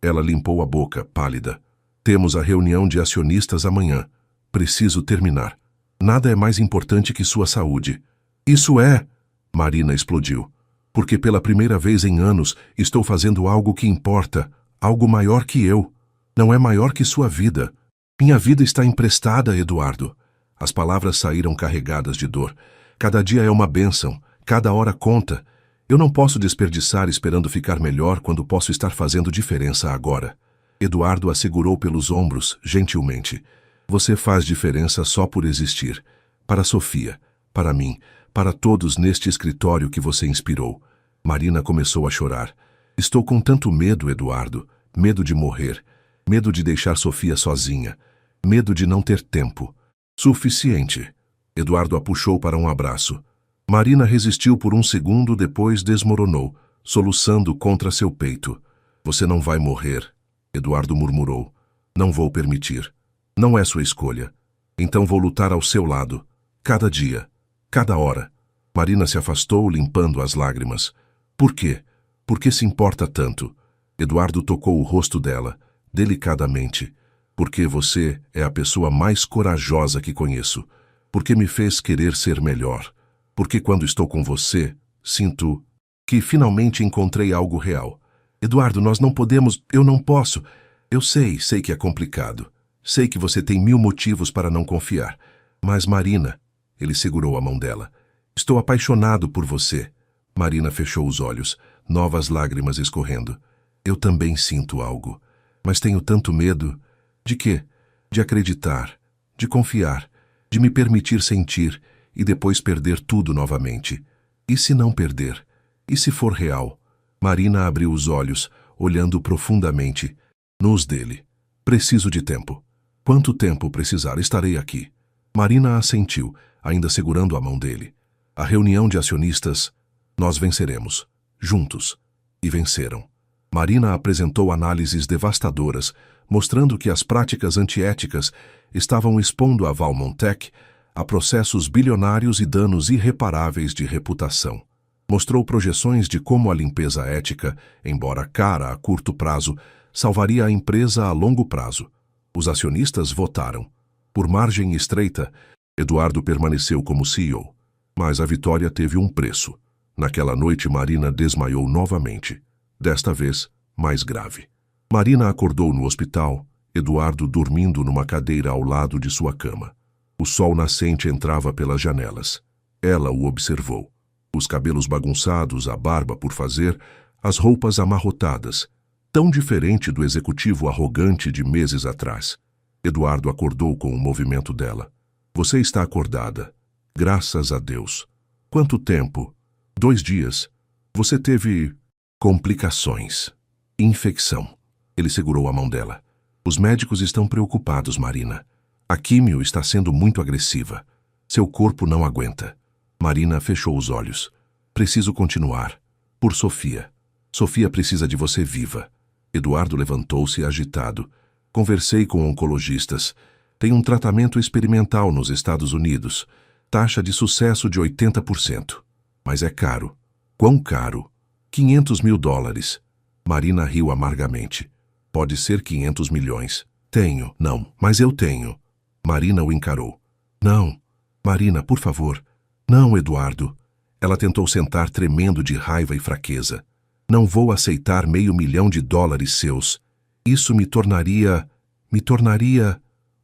Ela limpou a boca, pálida. Temos a reunião de acionistas amanhã. Preciso terminar. Nada é mais importante que sua saúde. Isso é... Marina explodiu. Porque pela primeira vez em anos estou fazendo algo que importa, algo maior que eu. Não é maior que sua vida. Minha vida está emprestada, Eduardo. As palavras saíram carregadas de dor. Cada dia é uma bênção, cada hora conta. Eu não posso desperdiçar esperando ficar melhor quando posso estar fazendo diferença agora. Eduardo a segurou pelos ombros, gentilmente. Você faz diferença só por existir. Para Sofia, para mim, para todos neste escritório que você inspirou. Marina começou a chorar. Estou com tanto medo, Eduardo. Medo de morrer. Medo de deixar Sofia sozinha. Medo de não ter tempo. Suficiente. Eduardo a puxou para um abraço. Marina resistiu por um segundo, depois desmoronou, soluçando contra seu peito. Você não vai morrer, Eduardo murmurou. Não vou permitir. Não é sua escolha. Então vou lutar ao seu lado. Cada dia. Cada hora. Marina se afastou, limpando as lágrimas. Por quê? Por que se importa tanto? Eduardo tocou o rosto dela, delicadamente. Porque você é a pessoa mais corajosa que conheço. Porque me fez querer ser melhor. Porque quando estou com você, sinto que finalmente encontrei algo real. Eduardo, nós não podemos, eu não posso. Eu sei que é complicado. Sei que você tem 1000 motivos para não confiar. Mas Marina, ele segurou a mão dela. Estou apaixonado por você. Marina fechou os olhos, novas lágrimas escorrendo. Eu também sinto algo. Mas tenho tanto medo. De quê? De acreditar, de confiar, de me permitir sentir e depois perder tudo novamente. E se não perder? E se for real? Marina abriu os olhos, olhando profundamente nos dele. Preciso de tempo. Quanto tempo precisar, estarei aqui. Marina assentiu, ainda segurando a mão dele. A reunião de acionistas, nós venceremos. Juntos. E venceram. Marina apresentou análises devastadoras, mostrando que as práticas antiéticas estavam expondo a Valmontech a processos bilionários e danos irreparáveis de reputação. Mostrou projeções de como a limpeza ética, embora cara a curto prazo, salvaria a empresa a longo prazo. Os acionistas votaram. Por margem estreita, Eduardo permaneceu como CEO. Mas a vitória teve um preço. Naquela noite, Marina desmaiou novamente. Desta vez, mais grave. Marina acordou no hospital, Eduardo dormindo numa cadeira ao lado de sua cama. O sol nascente entrava pelas janelas. Ela o observou. Os cabelos bagunçados, a barba por fazer, as roupas amarrotadas. Tão diferente do executivo arrogante de meses atrás. Eduardo acordou com o movimento dela. Você está acordada. Graças a Deus. Quanto tempo? 2 dias. Você teve complicações. Infecção. Ele segurou a mão dela. Os médicos estão preocupados, Marina. A químio está sendo muito agressiva. Seu corpo não aguenta. Marina fechou os olhos. Preciso continuar. Por Sofia. Sofia precisa de você viva. Eduardo levantou-se agitado. Conversei com oncologistas. Tem um tratamento experimental nos Estados Unidos. Taxa de sucesso de 80%. Mas é caro. Quão caro? $500.000. Marina riu amargamente. Pode ser 500 milhões. Tenho. Não, mas eu tenho. Marina o encarou. Não. Marina, por favor. Não, Eduardo. Ela tentou sentar tremendo de raiva e fraqueza. Não vou aceitar $500 mil seus. Isso me tornaria...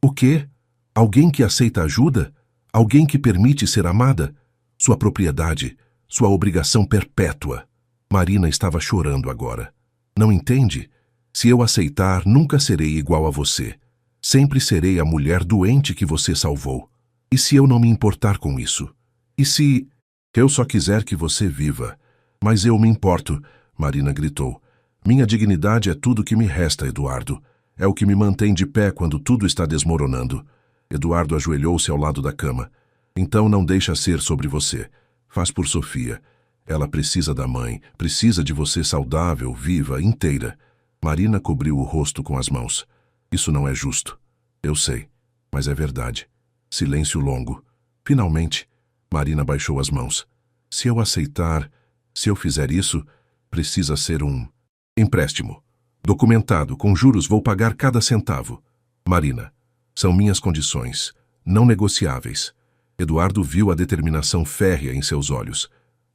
O quê? Alguém que aceita ajuda? Alguém que permite ser amada? Sua propriedade, sua obrigação perpétua. Marina estava chorando agora. Não entende? Se eu aceitar, nunca serei igual a você. Sempre serei a mulher doente que você salvou. E se eu não me importar com isso? E se... Eu só quiser que você viva. Mas eu me importo, Marina gritou. Minha dignidade é tudo que me resta, Eduardo. É o que me mantém de pé quando tudo está desmoronando. Eduardo ajoelhou-se ao lado da cama. Então não deixa ser sobre você. Faz por Sofia. Ela precisa da mãe, precisa de você saudável, viva, inteira. Marina cobriu o rosto com as mãos. Isso não é justo. Eu sei, mas é verdade. Silêncio longo. Finalmente, Marina baixou as mãos. Se eu aceitar, se eu fizer isso, precisa ser um empréstimo. Documentado, com juros, vou pagar cada centavo. Marina, são minhas condições, não negociáveis. Eduardo viu a determinação férrea em seus olhos.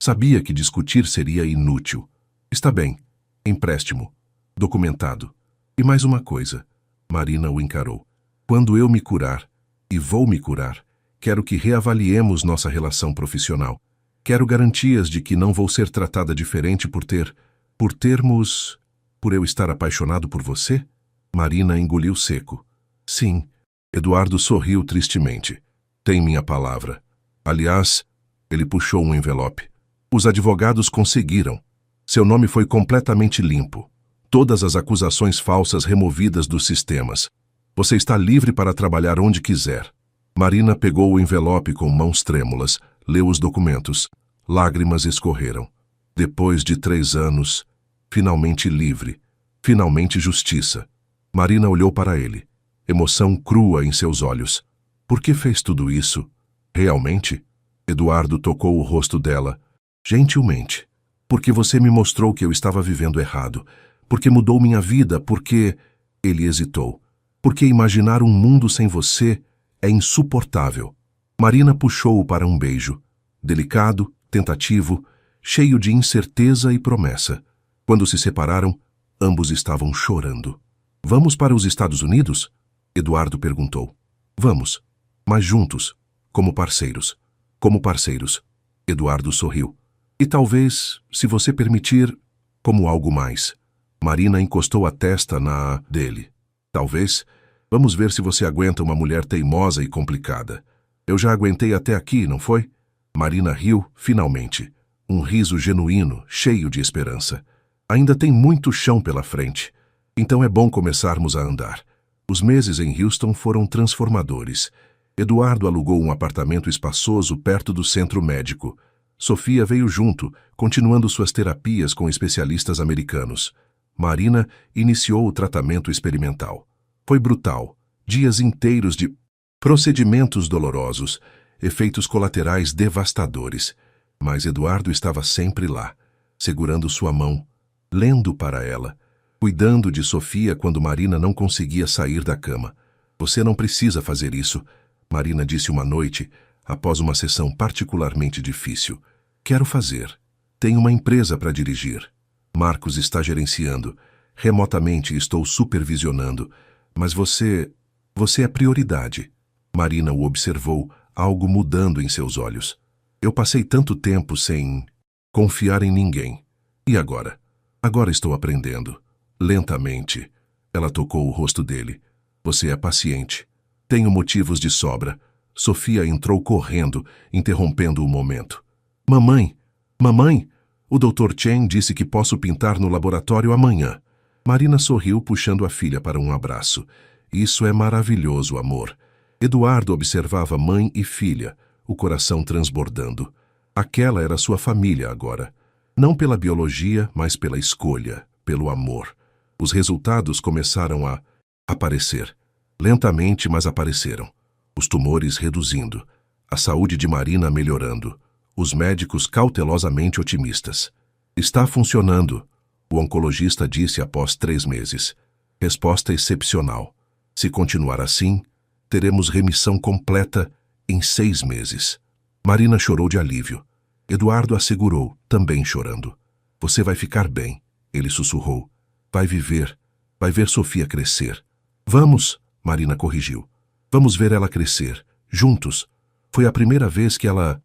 Sabia que discutir seria inútil. Está bem. Empréstimo. Documentado. E mais uma coisa. Marina o encarou. Quando eu me curar, e vou me curar, quero que reavaliemos nossa relação profissional. Quero garantias de que não vou ser tratada diferente por eu estar apaixonado por você? Marina engoliu seco. Sim. Eduardo sorriu tristemente. Tem minha palavra. Aliás, ele puxou um envelope. Os advogados conseguiram. Seu nome foi completamente limpo. Todas as acusações falsas removidas dos sistemas. Você está livre para trabalhar onde quiser. Marina pegou o envelope com mãos trêmulas, leu os documentos. Lágrimas escorreram. Depois de 3 anos, finalmente livre. Finalmente justiça. Marina olhou para ele. Emoção crua em seus olhos. Por que fez tudo isso? Realmente? Eduardo tocou o rosto dela. Gentilmente. Porque você me mostrou que eu estava vivendo errado. Porque mudou minha vida, porque... Ele hesitou. Porque imaginar um mundo sem você é insuportável. Marina puxou-o para um beijo. Delicado, tentativo, cheio de incerteza e promessa. Quando se separaram, ambos estavam chorando. Vamos para os Estados Unidos? Eduardo perguntou. Vamos, mas juntos, como parceiros. Como parceiros. Eduardo sorriu. E talvez, se você permitir, como algo mais. Marina encostou a testa na dele. Talvez. Vamos ver se você aguenta uma mulher teimosa e complicada. Eu já aguentei até aqui, não foi? Marina riu, finalmente. Um riso genuíno, cheio de esperança. Ainda tem muito chão pela frente. Então é bom começarmos a andar. Os meses em Houston foram transformadores. Eduardo alugou um apartamento espaçoso perto do centro médico. Sofia veio junto, continuando suas terapias com especialistas americanos. Marina iniciou o tratamento experimental. Foi brutal. Dias inteiros de procedimentos dolorosos, efeitos colaterais devastadores. Mas Eduardo estava sempre lá, segurando sua mão, lendo para ela, cuidando de Sofia quando Marina não conseguia sair da cama. Você não precisa fazer isso, Marina disse uma noite, após uma sessão particularmente difícil. Quero fazer. Tenho uma empresa para dirigir. Marcos está gerenciando. Remotamente estou supervisionando. Mas você é prioridade. Marina o observou, algo mudando em seus olhos. Eu passei tanto tempo sem confiar em ninguém. E agora? Agora estou aprendendo. Lentamente. Ela tocou o rosto dele. Você é paciente. Tenho motivos de sobra. Sofia entrou correndo, interrompendo o momento. Mamãe! Mamãe! O Dr. Chen disse que posso pintar no laboratório amanhã. Marina sorriu, puxando a filha para um abraço. Isso é maravilhoso, amor. Eduardo observava mãe e filha, o coração transbordando. Aquela era sua família agora. Não pela biologia, mas pela escolha, pelo amor. Os resultados começaram a aparecer. Lentamente, mas apareceram. Os tumores reduzindo. A saúde de Marina melhorando. Os médicos cautelosamente otimistas. Está funcionando, o oncologista disse após 3 meses. Resposta excepcional. Se continuar assim, teremos remissão completa em 6 meses. Marina chorou de alívio. Eduardo assegurou, também chorando. Você vai ficar bem, ele sussurrou. Vai viver, vai ver Sofia crescer. Vamos, Marina corrigiu. Vamos ver ela crescer, juntos. Foi a primeira vez que ela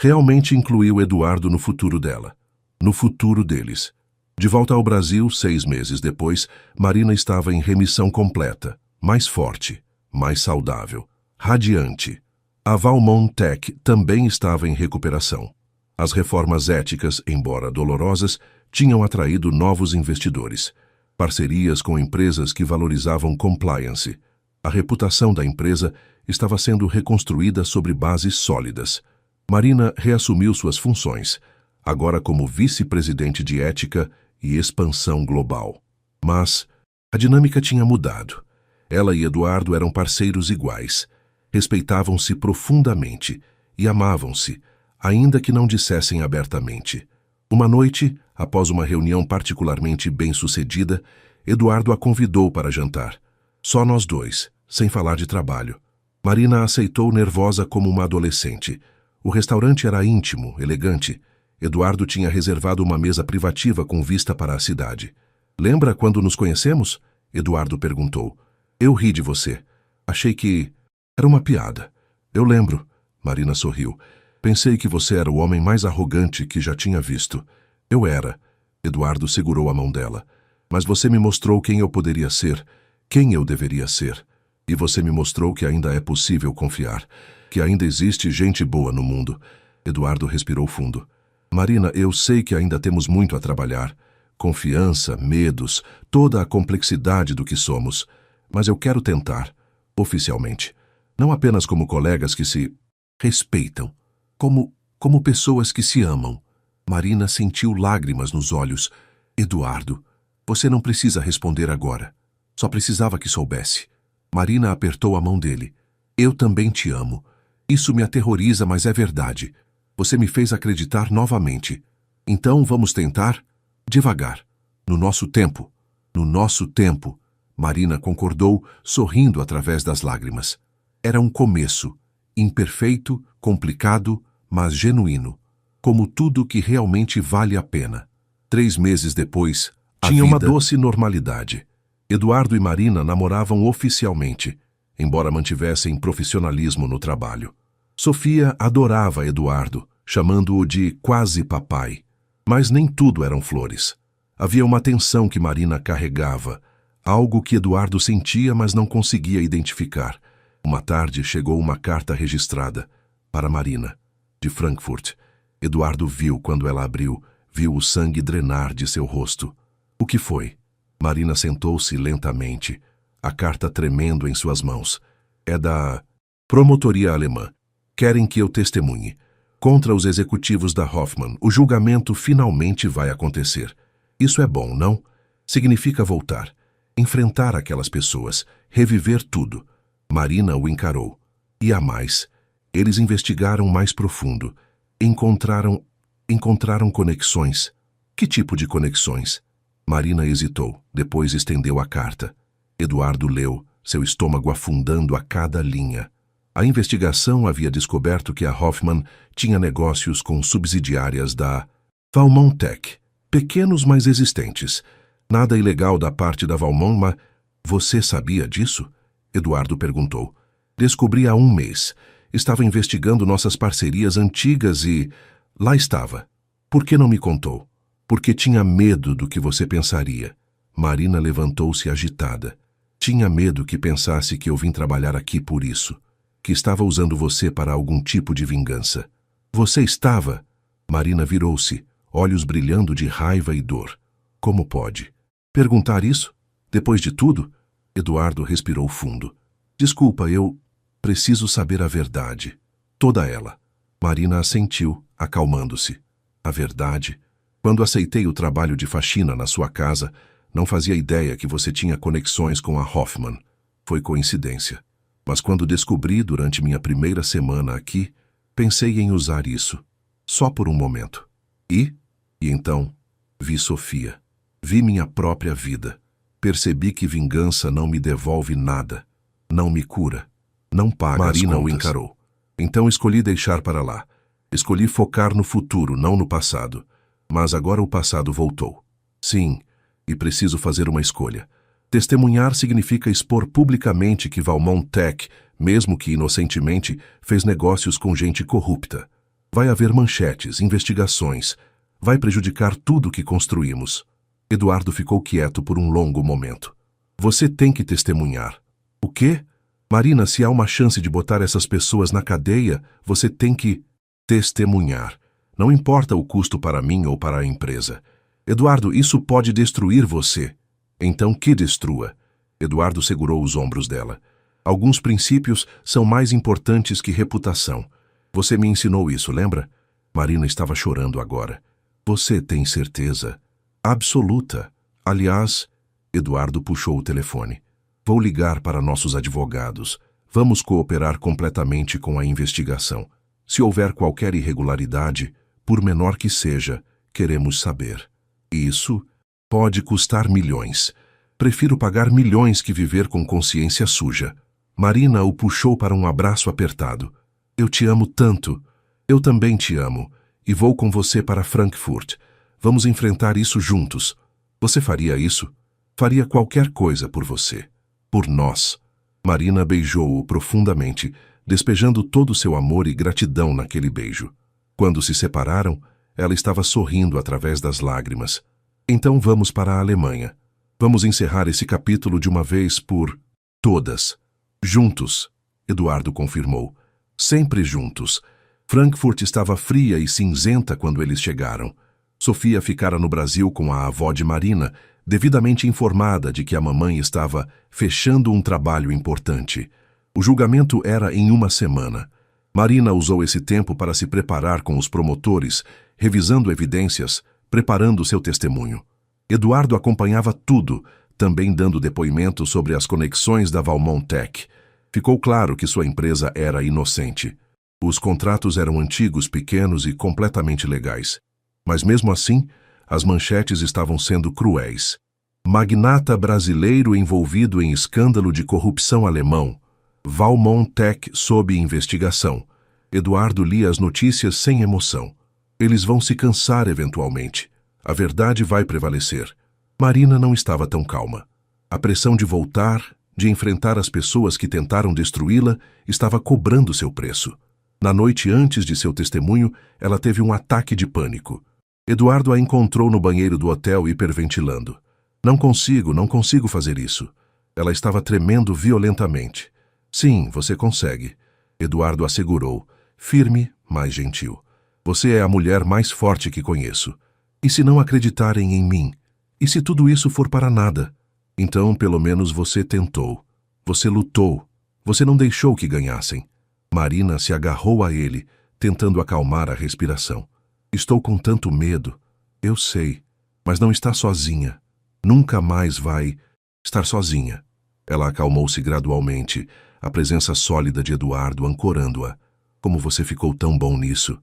realmente incluiu Eduardo no futuro dela, no futuro deles. De volta ao Brasil, 6 meses depois, Marina estava em remissão completa, mais forte, mais saudável, radiante. A Valmont Tech também estava em recuperação. As reformas éticas, embora dolorosas, tinham atraído novos investidores. Parcerias com empresas que valorizavam compliance. A reputação da empresa estava sendo reconstruída sobre bases sólidas. Marina reassumiu suas funções, agora como vice-presidente de ética e expansão global. Mas a dinâmica tinha mudado. Ela e Eduardo eram parceiros iguais. Respeitavam-se profundamente e amavam-se, ainda que não dissessem abertamente. Uma noite, após uma reunião particularmente bem-sucedida, Eduardo a convidou para jantar. Só nós dois, sem falar de trabalho. Marina aceitou nervosa como uma adolescente. O restaurante era íntimo, elegante. Eduardo tinha reservado uma mesa privativa com vista para a cidade. Lembra quando nos conhecemos? Eduardo perguntou. Eu ri de você. Achei que era uma piada. Eu lembro. Marina sorriu. Pensei que você era o homem mais arrogante que já tinha visto. Eu era. Eduardo segurou a mão dela. Mas você me mostrou quem eu poderia ser, quem eu deveria ser. E você me mostrou que ainda é possível confiar, que ainda existe gente boa no mundo. Eduardo respirou fundo. Marina, eu sei que ainda temos muito a trabalhar. Confiança, medos, toda a complexidade do que somos. Mas eu quero tentar, oficialmente. Não apenas como colegas que se respeitam, como pessoas que se amam. Marina sentiu lágrimas nos olhos. Eduardo, você não precisa responder agora. Só precisava que soubesse. Marina apertou a mão dele. Eu também te amo. Isso me aterroriza, mas é verdade. Você me fez acreditar novamente. Então vamos tentar? Devagar. No nosso tempo. No nosso tempo. Marina concordou, sorrindo através das lágrimas. Era um começo. Imperfeito, complicado, mas genuíno. Como tudo que realmente vale a pena. 3 meses depois, tinha uma doce normalidade. Eduardo e Marina namoravam oficialmente, embora mantivessem profissionalismo no trabalho. Sofia adorava Eduardo, chamando-o de quase papai. Mas nem tudo eram flores. Havia uma tensão que Marina carregava, algo que Eduardo sentia, mas não conseguia identificar. Uma tarde chegou uma carta registrada para Marina, de Frankfurt. Eduardo viu quando ela abriu, viu o sangue drenar de seu rosto. O que foi? Marina sentou-se lentamente, a carta tremendo em suas mãos. É da promotoria alemã. Querem que eu testemunhe. Contra os executivos da Hoffmann, o julgamento finalmente vai acontecer. Isso é bom, não? Significa voltar, enfrentar aquelas pessoas, reviver tudo. Marina o encarou. E há mais. Eles investigaram mais profundo. Encontraram conexões. Que tipo de conexões? Marina hesitou, depois estendeu a carta. Eduardo leu, seu estômago afundando a cada linha. A investigação havia descoberto que a Hoffmann tinha negócios com subsidiárias da Valmont Tech, pequenos mas existentes. Nada ilegal da parte da Valmont, mas você sabia disso? Eduardo perguntou. Descobri há 1 mês. Estava investigando nossas parcerias antigas e lá estava. Por que não me contou? Porque tinha medo do que você pensaria. Marina levantou-se agitada. Tinha medo que pensasse que eu vim trabalhar aqui por isso. Que estava usando você para algum tipo de vingança. Você estava? Marina virou-se, olhos brilhando de raiva e dor. Como pode? Perguntar isso? Depois de tudo? Eduardo respirou fundo. Desculpa, eu preciso saber a verdade. Toda ela. Marina assentiu, acalmando-se. A verdade? Quando aceitei o trabalho de faxina na sua casa, não fazia ideia que você tinha conexões com a Hoffmann. Foi coincidência. Mas quando descobri durante minha primeira semana aqui, pensei em usar isso. Só por um momento. E então, vi Sofia. Vi minha própria vida. Percebi que vingança não me devolve nada. Não me cura. Não paga as contas. Marina o encarou. Então escolhi deixar para lá. Escolhi focar no futuro, não no passado. Mas agora o passado voltou. Sim, e preciso fazer uma escolha. Testemunhar significa expor publicamente que Valmont Tech, mesmo que inocentemente, fez negócios com gente corrupta. Vai haver manchetes, investigações. Vai prejudicar tudo que construímos. Eduardo ficou quieto por um longo momento. Você tem que testemunhar. O quê? Marina, se há uma chance de botar essas pessoas na cadeia, você tem que testemunhar. Não importa o custo para mim ou para a empresa. Eduardo, isso pode destruir você. Então que destrua. Eduardo segurou os ombros dela. Alguns princípios são mais importantes que reputação. Você me ensinou isso, lembra? Marina estava chorando agora. Você tem certeza? Absoluta. Aliás, Eduardo puxou o telefone. Vou ligar para nossos advogados. Vamos cooperar completamente com a investigação. Se houver qualquer irregularidade, por menor que seja, queremos saber. Isso pode custar milhões. Prefiro pagar milhões que viver com consciência suja. Marina o puxou para um abraço apertado. Eu te amo tanto. Eu também te amo. e vou com você para Frankfurt. Vamos enfrentar isso juntos. Você faria isso? Faria qualquer coisa por você. Por nós. Marina beijou-o profundamente, despejando todo o seu amor e gratidão naquele beijo. Quando se separaram, ela estava sorrindo através das lágrimas. Então vamos para a Alemanha. Vamos encerrar esse capítulo de uma vez por todas. Juntos, Eduardo confirmou. Sempre juntos. Frankfurt estava fria e cinzenta quando eles chegaram. Sofia ficara no Brasil com a avó de Marina, devidamente informada de que a mamãe estava fechando um trabalho importante. O julgamento era em uma semana. Marina usou esse tempo para se preparar com os promotores, revisando evidências, preparando seu testemunho. Eduardo acompanhava tudo, também dando depoimento sobre as conexões da Valmont Tech. Ficou claro que sua empresa era inocente. Os contratos eram antigos, pequenos e completamente legais. Mas mesmo assim, as manchetes estavam sendo cruéis. Magnata brasileiro envolvido em escândalo de corrupção alemão. Valmont Tech sob investigação. Eduardo lia as notícias sem emoção. Eles vão se cansar eventualmente. A verdade vai prevalecer. Marina não estava tão calma. A pressão de voltar, de enfrentar as pessoas que tentaram destruí-la, estava cobrando seu preço. Na noite antes de seu testemunho, ela teve um ataque de pânico. Eduardo a encontrou no banheiro do hotel hiperventilando. Não consigo fazer isso. Ela estava tremendo violentamente. Sim, você consegue. Eduardo assegurou, firme, mas gentil. Você é a mulher mais forte que conheço. E se não acreditarem em mim? E se tudo isso for para nada? Então, pelo menos você tentou. Você lutou. Você não deixou que ganhassem. Marina se agarrou a ele, tentando acalmar a respiração. Estou com tanto medo. Eu sei, mas não está sozinha. Nunca mais vai estar sozinha. Ela acalmou-se gradualmente, a presença sólida de Eduardo ancorando-a. Como você ficou tão bom nisso?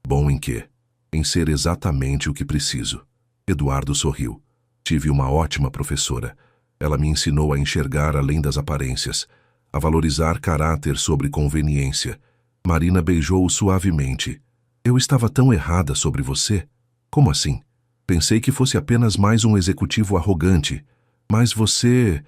Bom em quê? Em ser exatamente o que preciso. Eduardo sorriu. Tive uma ótima professora. Ela me ensinou a enxergar além das aparências, a valorizar caráter sobre conveniência. Marina beijou-o suavemente. Eu estava tão errada sobre você? Como assim? Pensei que fosse apenas mais um executivo arrogante. Mas você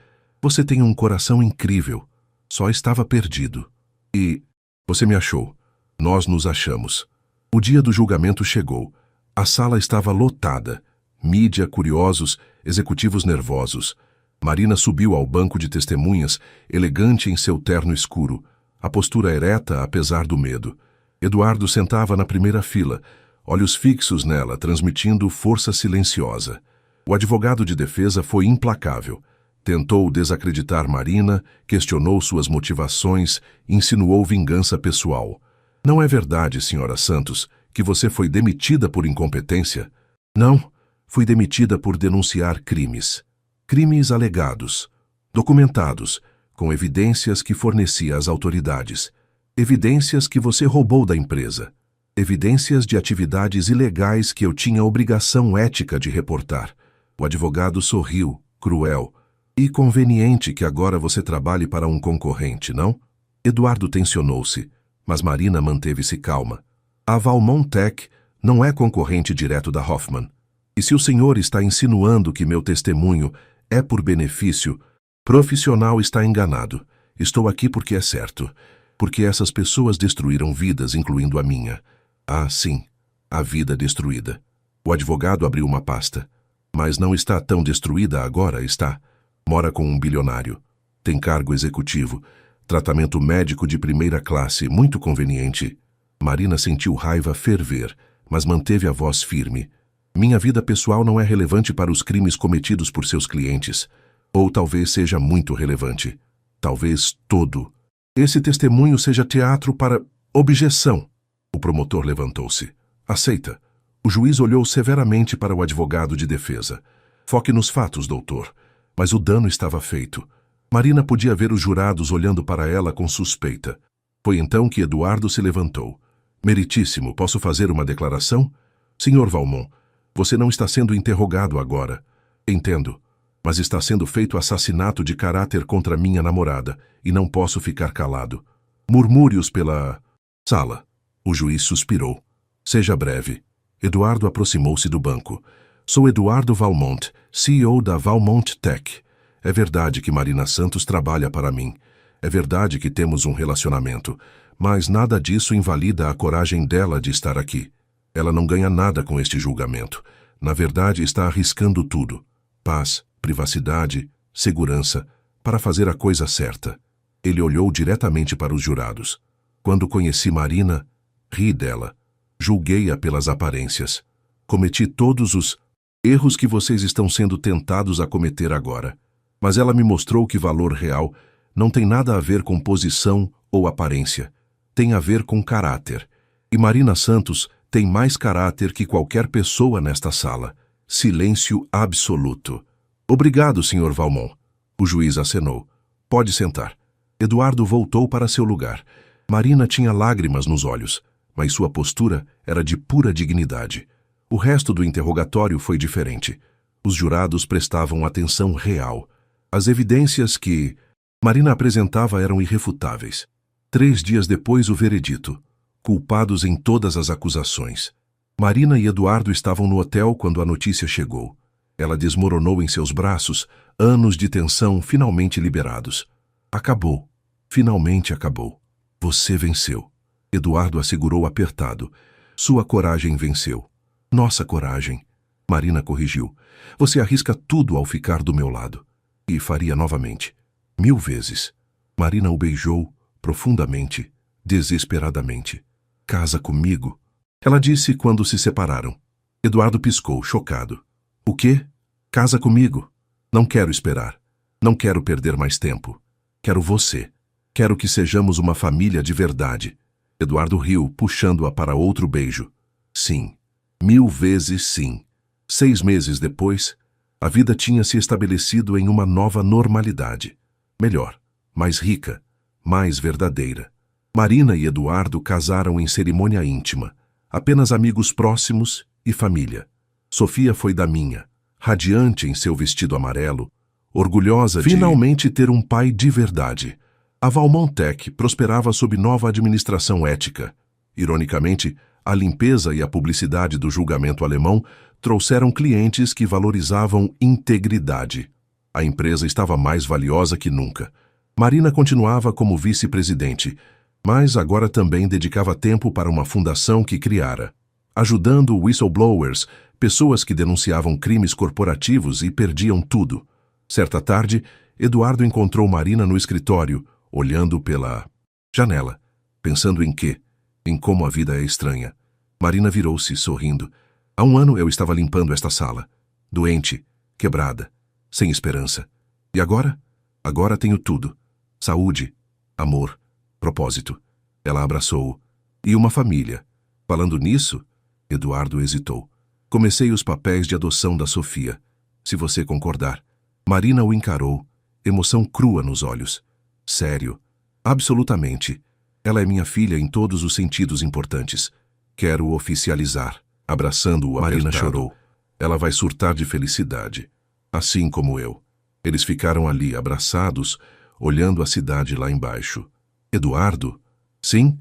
tem um coração incrível. Só estava perdido. E você me achou. Nós nos achamos. O dia do julgamento chegou. A sala estava lotada. Mídia, curiosos, executivos nervosos. Marina subiu ao banco de testemunhas, elegante em seu terno escuro, a postura ereta apesar do medo. Eduardo sentava na primeira fila, olhos fixos nela, transmitindo força silenciosa. O advogado de defesa foi implacável. Tentou desacreditar Marina, questionou suas motivações, insinuou vingança pessoal. Não é verdade, senhora Santos, que você foi demitida por incompetência? Não, fui demitida por denunciar crimes. Crimes alegados, documentados, com evidências que fornecia às autoridades. Evidências que você roubou da empresa. Evidências de atividades ilegais que eu tinha obrigação ética de reportar. O advogado sorriu, cruel. E conveniente que agora você trabalhe para um concorrente, não? Eduardo tensionou-se, mas Marina manteve-se calma. A Valmont Tech não é concorrente direto da Hoffman. E se o senhor está insinuando que meu testemunho é por benefício, profissional está enganado. Estou aqui porque é certo. Porque essas pessoas destruíram vidas, incluindo a minha. Ah, sim, a vida destruída. O advogado abriu uma pasta. Mas não está tão destruída agora, está? Mora com um bilionário. Tem cargo executivo. Tratamento médico de primeira classe, muito conveniente. Marina sentiu raiva ferver, mas manteve a voz firme. Minha vida pessoal não é relevante para os crimes cometidos por seus clientes. Ou talvez seja muito relevante. Talvez todo. Esse testemunho seja teatro para objeção. O promotor levantou-se. Aceita. O juiz olhou severamente para o advogado de defesa. Foque nos fatos, doutor. Mas o dano estava feito. Marina podia ver os jurados olhando para ela com suspeita. Foi então que Eduardo se levantou. Meritíssimo, posso fazer uma declaração? Senhor Valmont, você não está sendo interrogado agora. Entendo. Mas está sendo feito assassinato de caráter contra minha namorada, e não posso ficar calado. Murmúrios pela sala. O juiz suspirou. Seja breve. Eduardo aproximou-se do banco. Sou Eduardo Valmont, CEO da Valmont Tech. É verdade que Marina Santos trabalha para mim. É verdade que temos um relacionamento. Mas nada disso invalida a coragem dela de estar aqui. Ela não ganha nada com este julgamento. Na verdade, está arriscando tudo. Paz, privacidade, segurança, para fazer a coisa certa. Ele olhou diretamente para os jurados. Quando conheci Marina, ri dela. Julguei-a pelas aparências. Cometi todos os erros que vocês estão sendo tentados a cometer agora. Mas ela me mostrou que valor real não tem nada a ver com posição ou aparência. Tem a ver com caráter. E Marina Santos tem mais caráter que qualquer pessoa nesta sala. Silêncio absoluto. Obrigado, Sr. Valmont. O juiz acenou. Pode sentar. Eduardo voltou para seu lugar. Marina tinha lágrimas nos olhos, mas sua postura era de pura dignidade. O resto do interrogatório foi diferente. Os jurados prestavam atenção real. As evidências que Marina apresentava eram irrefutáveis. 3 dias depois, o veredito. Culpados em todas as acusações. Marina e Eduardo estavam no hotel quando a notícia chegou. Ela desmoronou em seus braços, anos de tensão finalmente liberados. Acabou. Finalmente acabou. Você venceu. Eduardo a segurou apertado. Sua coragem venceu. Nossa coragem. Marina corrigiu. Você arrisca tudo ao ficar do meu lado. E faria novamente. 1000 vezes. Marina o beijou profundamente, desesperadamente. Casa comigo? Ela disse quando se separaram. Eduardo piscou, chocado. O quê? Casa comigo? Não quero esperar. Não quero perder mais tempo. Quero você. Quero que sejamos uma família de verdade. Eduardo riu, puxando-a para outro beijo. Sim. 1000 vezes sim. 6 meses depois, a vida tinha se estabelecido em uma nova normalidade. Melhor, mais rica, mais verdadeira. Marina e Eduardo casaram em cerimônia íntima. Apenas amigos próximos e família. Sofia foi da minha, radiante em seu vestido amarelo, orgulhosa de finalmente ter um pai de verdade. A Valmont Tech prosperava sob nova administração ética. Ironicamente, a limpeza e a publicidade do julgamento alemão trouxeram clientes que valorizavam integridade. A empresa estava mais valiosa que nunca. Marina continuava como vice-presidente, mas agora também dedicava tempo para uma fundação que criara, ajudando whistleblowers, pessoas que denunciavam crimes corporativos e perdiam tudo. Certa tarde, Eduardo encontrou Marina no escritório, olhando pela janela, pensando em quê? Em como a vida é estranha. Marina virou-se, sorrindo. Há 1 ano eu estava limpando esta sala. Doente, quebrada, sem esperança. E agora? Agora tenho tudo. Saúde, amor, propósito. Ela abraçou-o. E uma família. Falando nisso, Eduardo hesitou. Comecei os papéis de adoção da Sofia. Se você concordar. Marina o encarou, emoção crua nos olhos. Sério. Absolutamente. Ela é minha filha em todos os sentidos importantes. Quero oficializar. Abraçando-o, Marina chorou. Ela vai surtar de felicidade. Assim como eu. Eles ficaram ali, abraçados, olhando a cidade lá embaixo. Eduardo? Sim?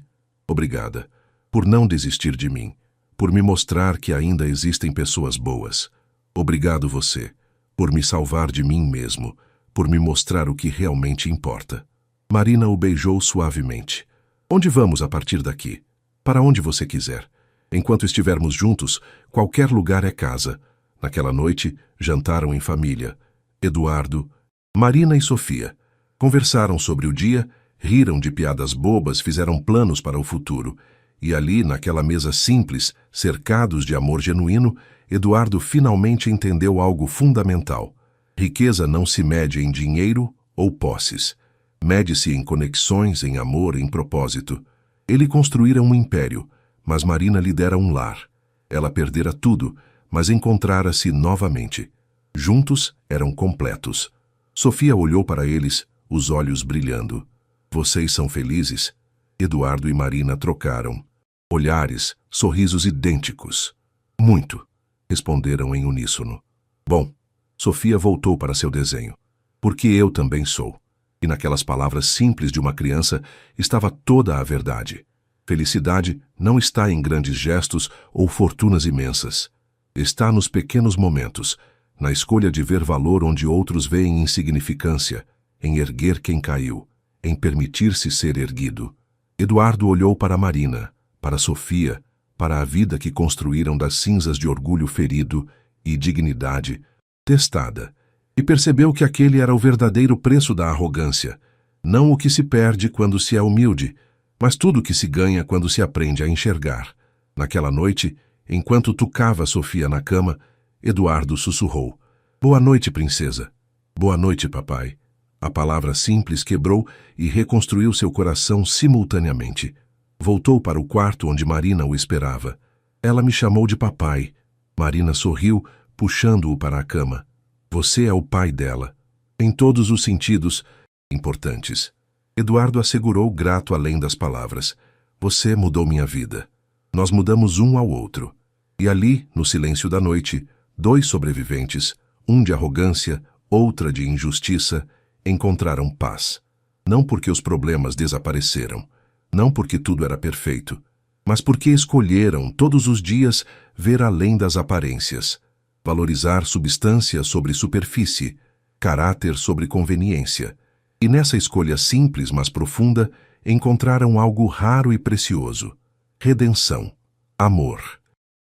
Obrigada. Por não desistir de mim. Por me mostrar que ainda existem pessoas boas. Obrigado você. Por me salvar de mim mesmo. Por me mostrar o que realmente importa. Marina o beijou suavemente. Onde vamos a partir daqui? Para onde você quiser. Enquanto estivermos juntos, qualquer lugar é casa. Naquela noite, jantaram em família. Eduardo, Marina e Sofia. Conversaram sobre o dia, riram de piadas bobas, fizeram planos para o futuro. E ali, naquela mesa simples, cercados de amor genuíno, Eduardo finalmente entendeu algo fundamental. Riqueza não se mede em dinheiro ou posses. Mede-se em conexões, em amor, em propósito. Ele construíra um império, mas Marina lhe dera um lar. Ela perdera tudo, mas encontrara-se novamente. Juntos eram completos. Sofia olhou para eles, os olhos brilhando. Vocês são felizes? Eduardo e Marina trocaram. Olhares, sorrisos idênticos. Muito, responderam em uníssono. Bom, Sofia voltou para seu desenho. Porque eu também sou. E naquelas palavras simples de uma criança estava toda a verdade. Felicidade não está em grandes gestos ou fortunas imensas. Está nos pequenos momentos, na escolha de ver valor onde outros veem insignificância, em erguer quem caiu, em permitir-se ser erguido. Eduardo olhou para Marina, para Sofia, para a vida que construíram das cinzas de orgulho ferido e dignidade testada, e percebeu que aquele era o verdadeiro preço da arrogância, não o que se perde quando se é humilde, mas tudo o que se ganha quando se aprende a enxergar. Naquela noite, enquanto tucava Sofia na cama, Eduardo sussurrou: "Boa noite, princesa." "Boa noite, papai." A palavra simples quebrou e reconstruiu seu coração simultaneamente. Voltou para o quarto onde Marina o esperava. "Ela me chamou de papai." Marina sorriu, puxando-o para a cama. "Você é o pai dela." Em todos os sentidos importantes. Eduardo assegurou, grato além das palavras: "Você mudou minha vida." Nós mudamos um ao outro. E ali, no silêncio da noite, dois sobreviventes, um de arrogância, outra de injustiça, encontraram paz. Não porque os problemas desapareceram, não porque tudo era perfeito, mas porque escolheram todos os dias ver além das aparências, valorizar substância sobre superfície, caráter sobre conveniência. E nessa escolha simples, mas profunda, encontraram algo raro e precioso: redenção, amor,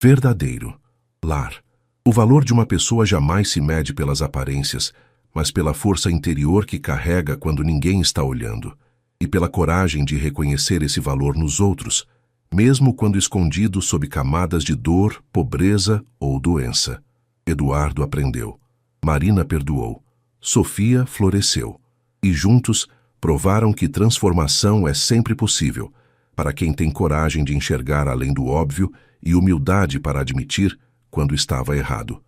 verdadeiro, lar. O valor de uma pessoa jamais se mede pelas aparências, mas pela força interior que carrega quando ninguém está olhando, e pela coragem de reconhecer esse valor nos outros, mesmo quando escondido sob camadas de dor, pobreza ou doença. Eduardo aprendeu. Marina perdoou. Sofia floresceu. E juntos provaram que transformação é sempre possível, para quem tem coragem de enxergar além do óbvio e humildade para admitir quando estava errado.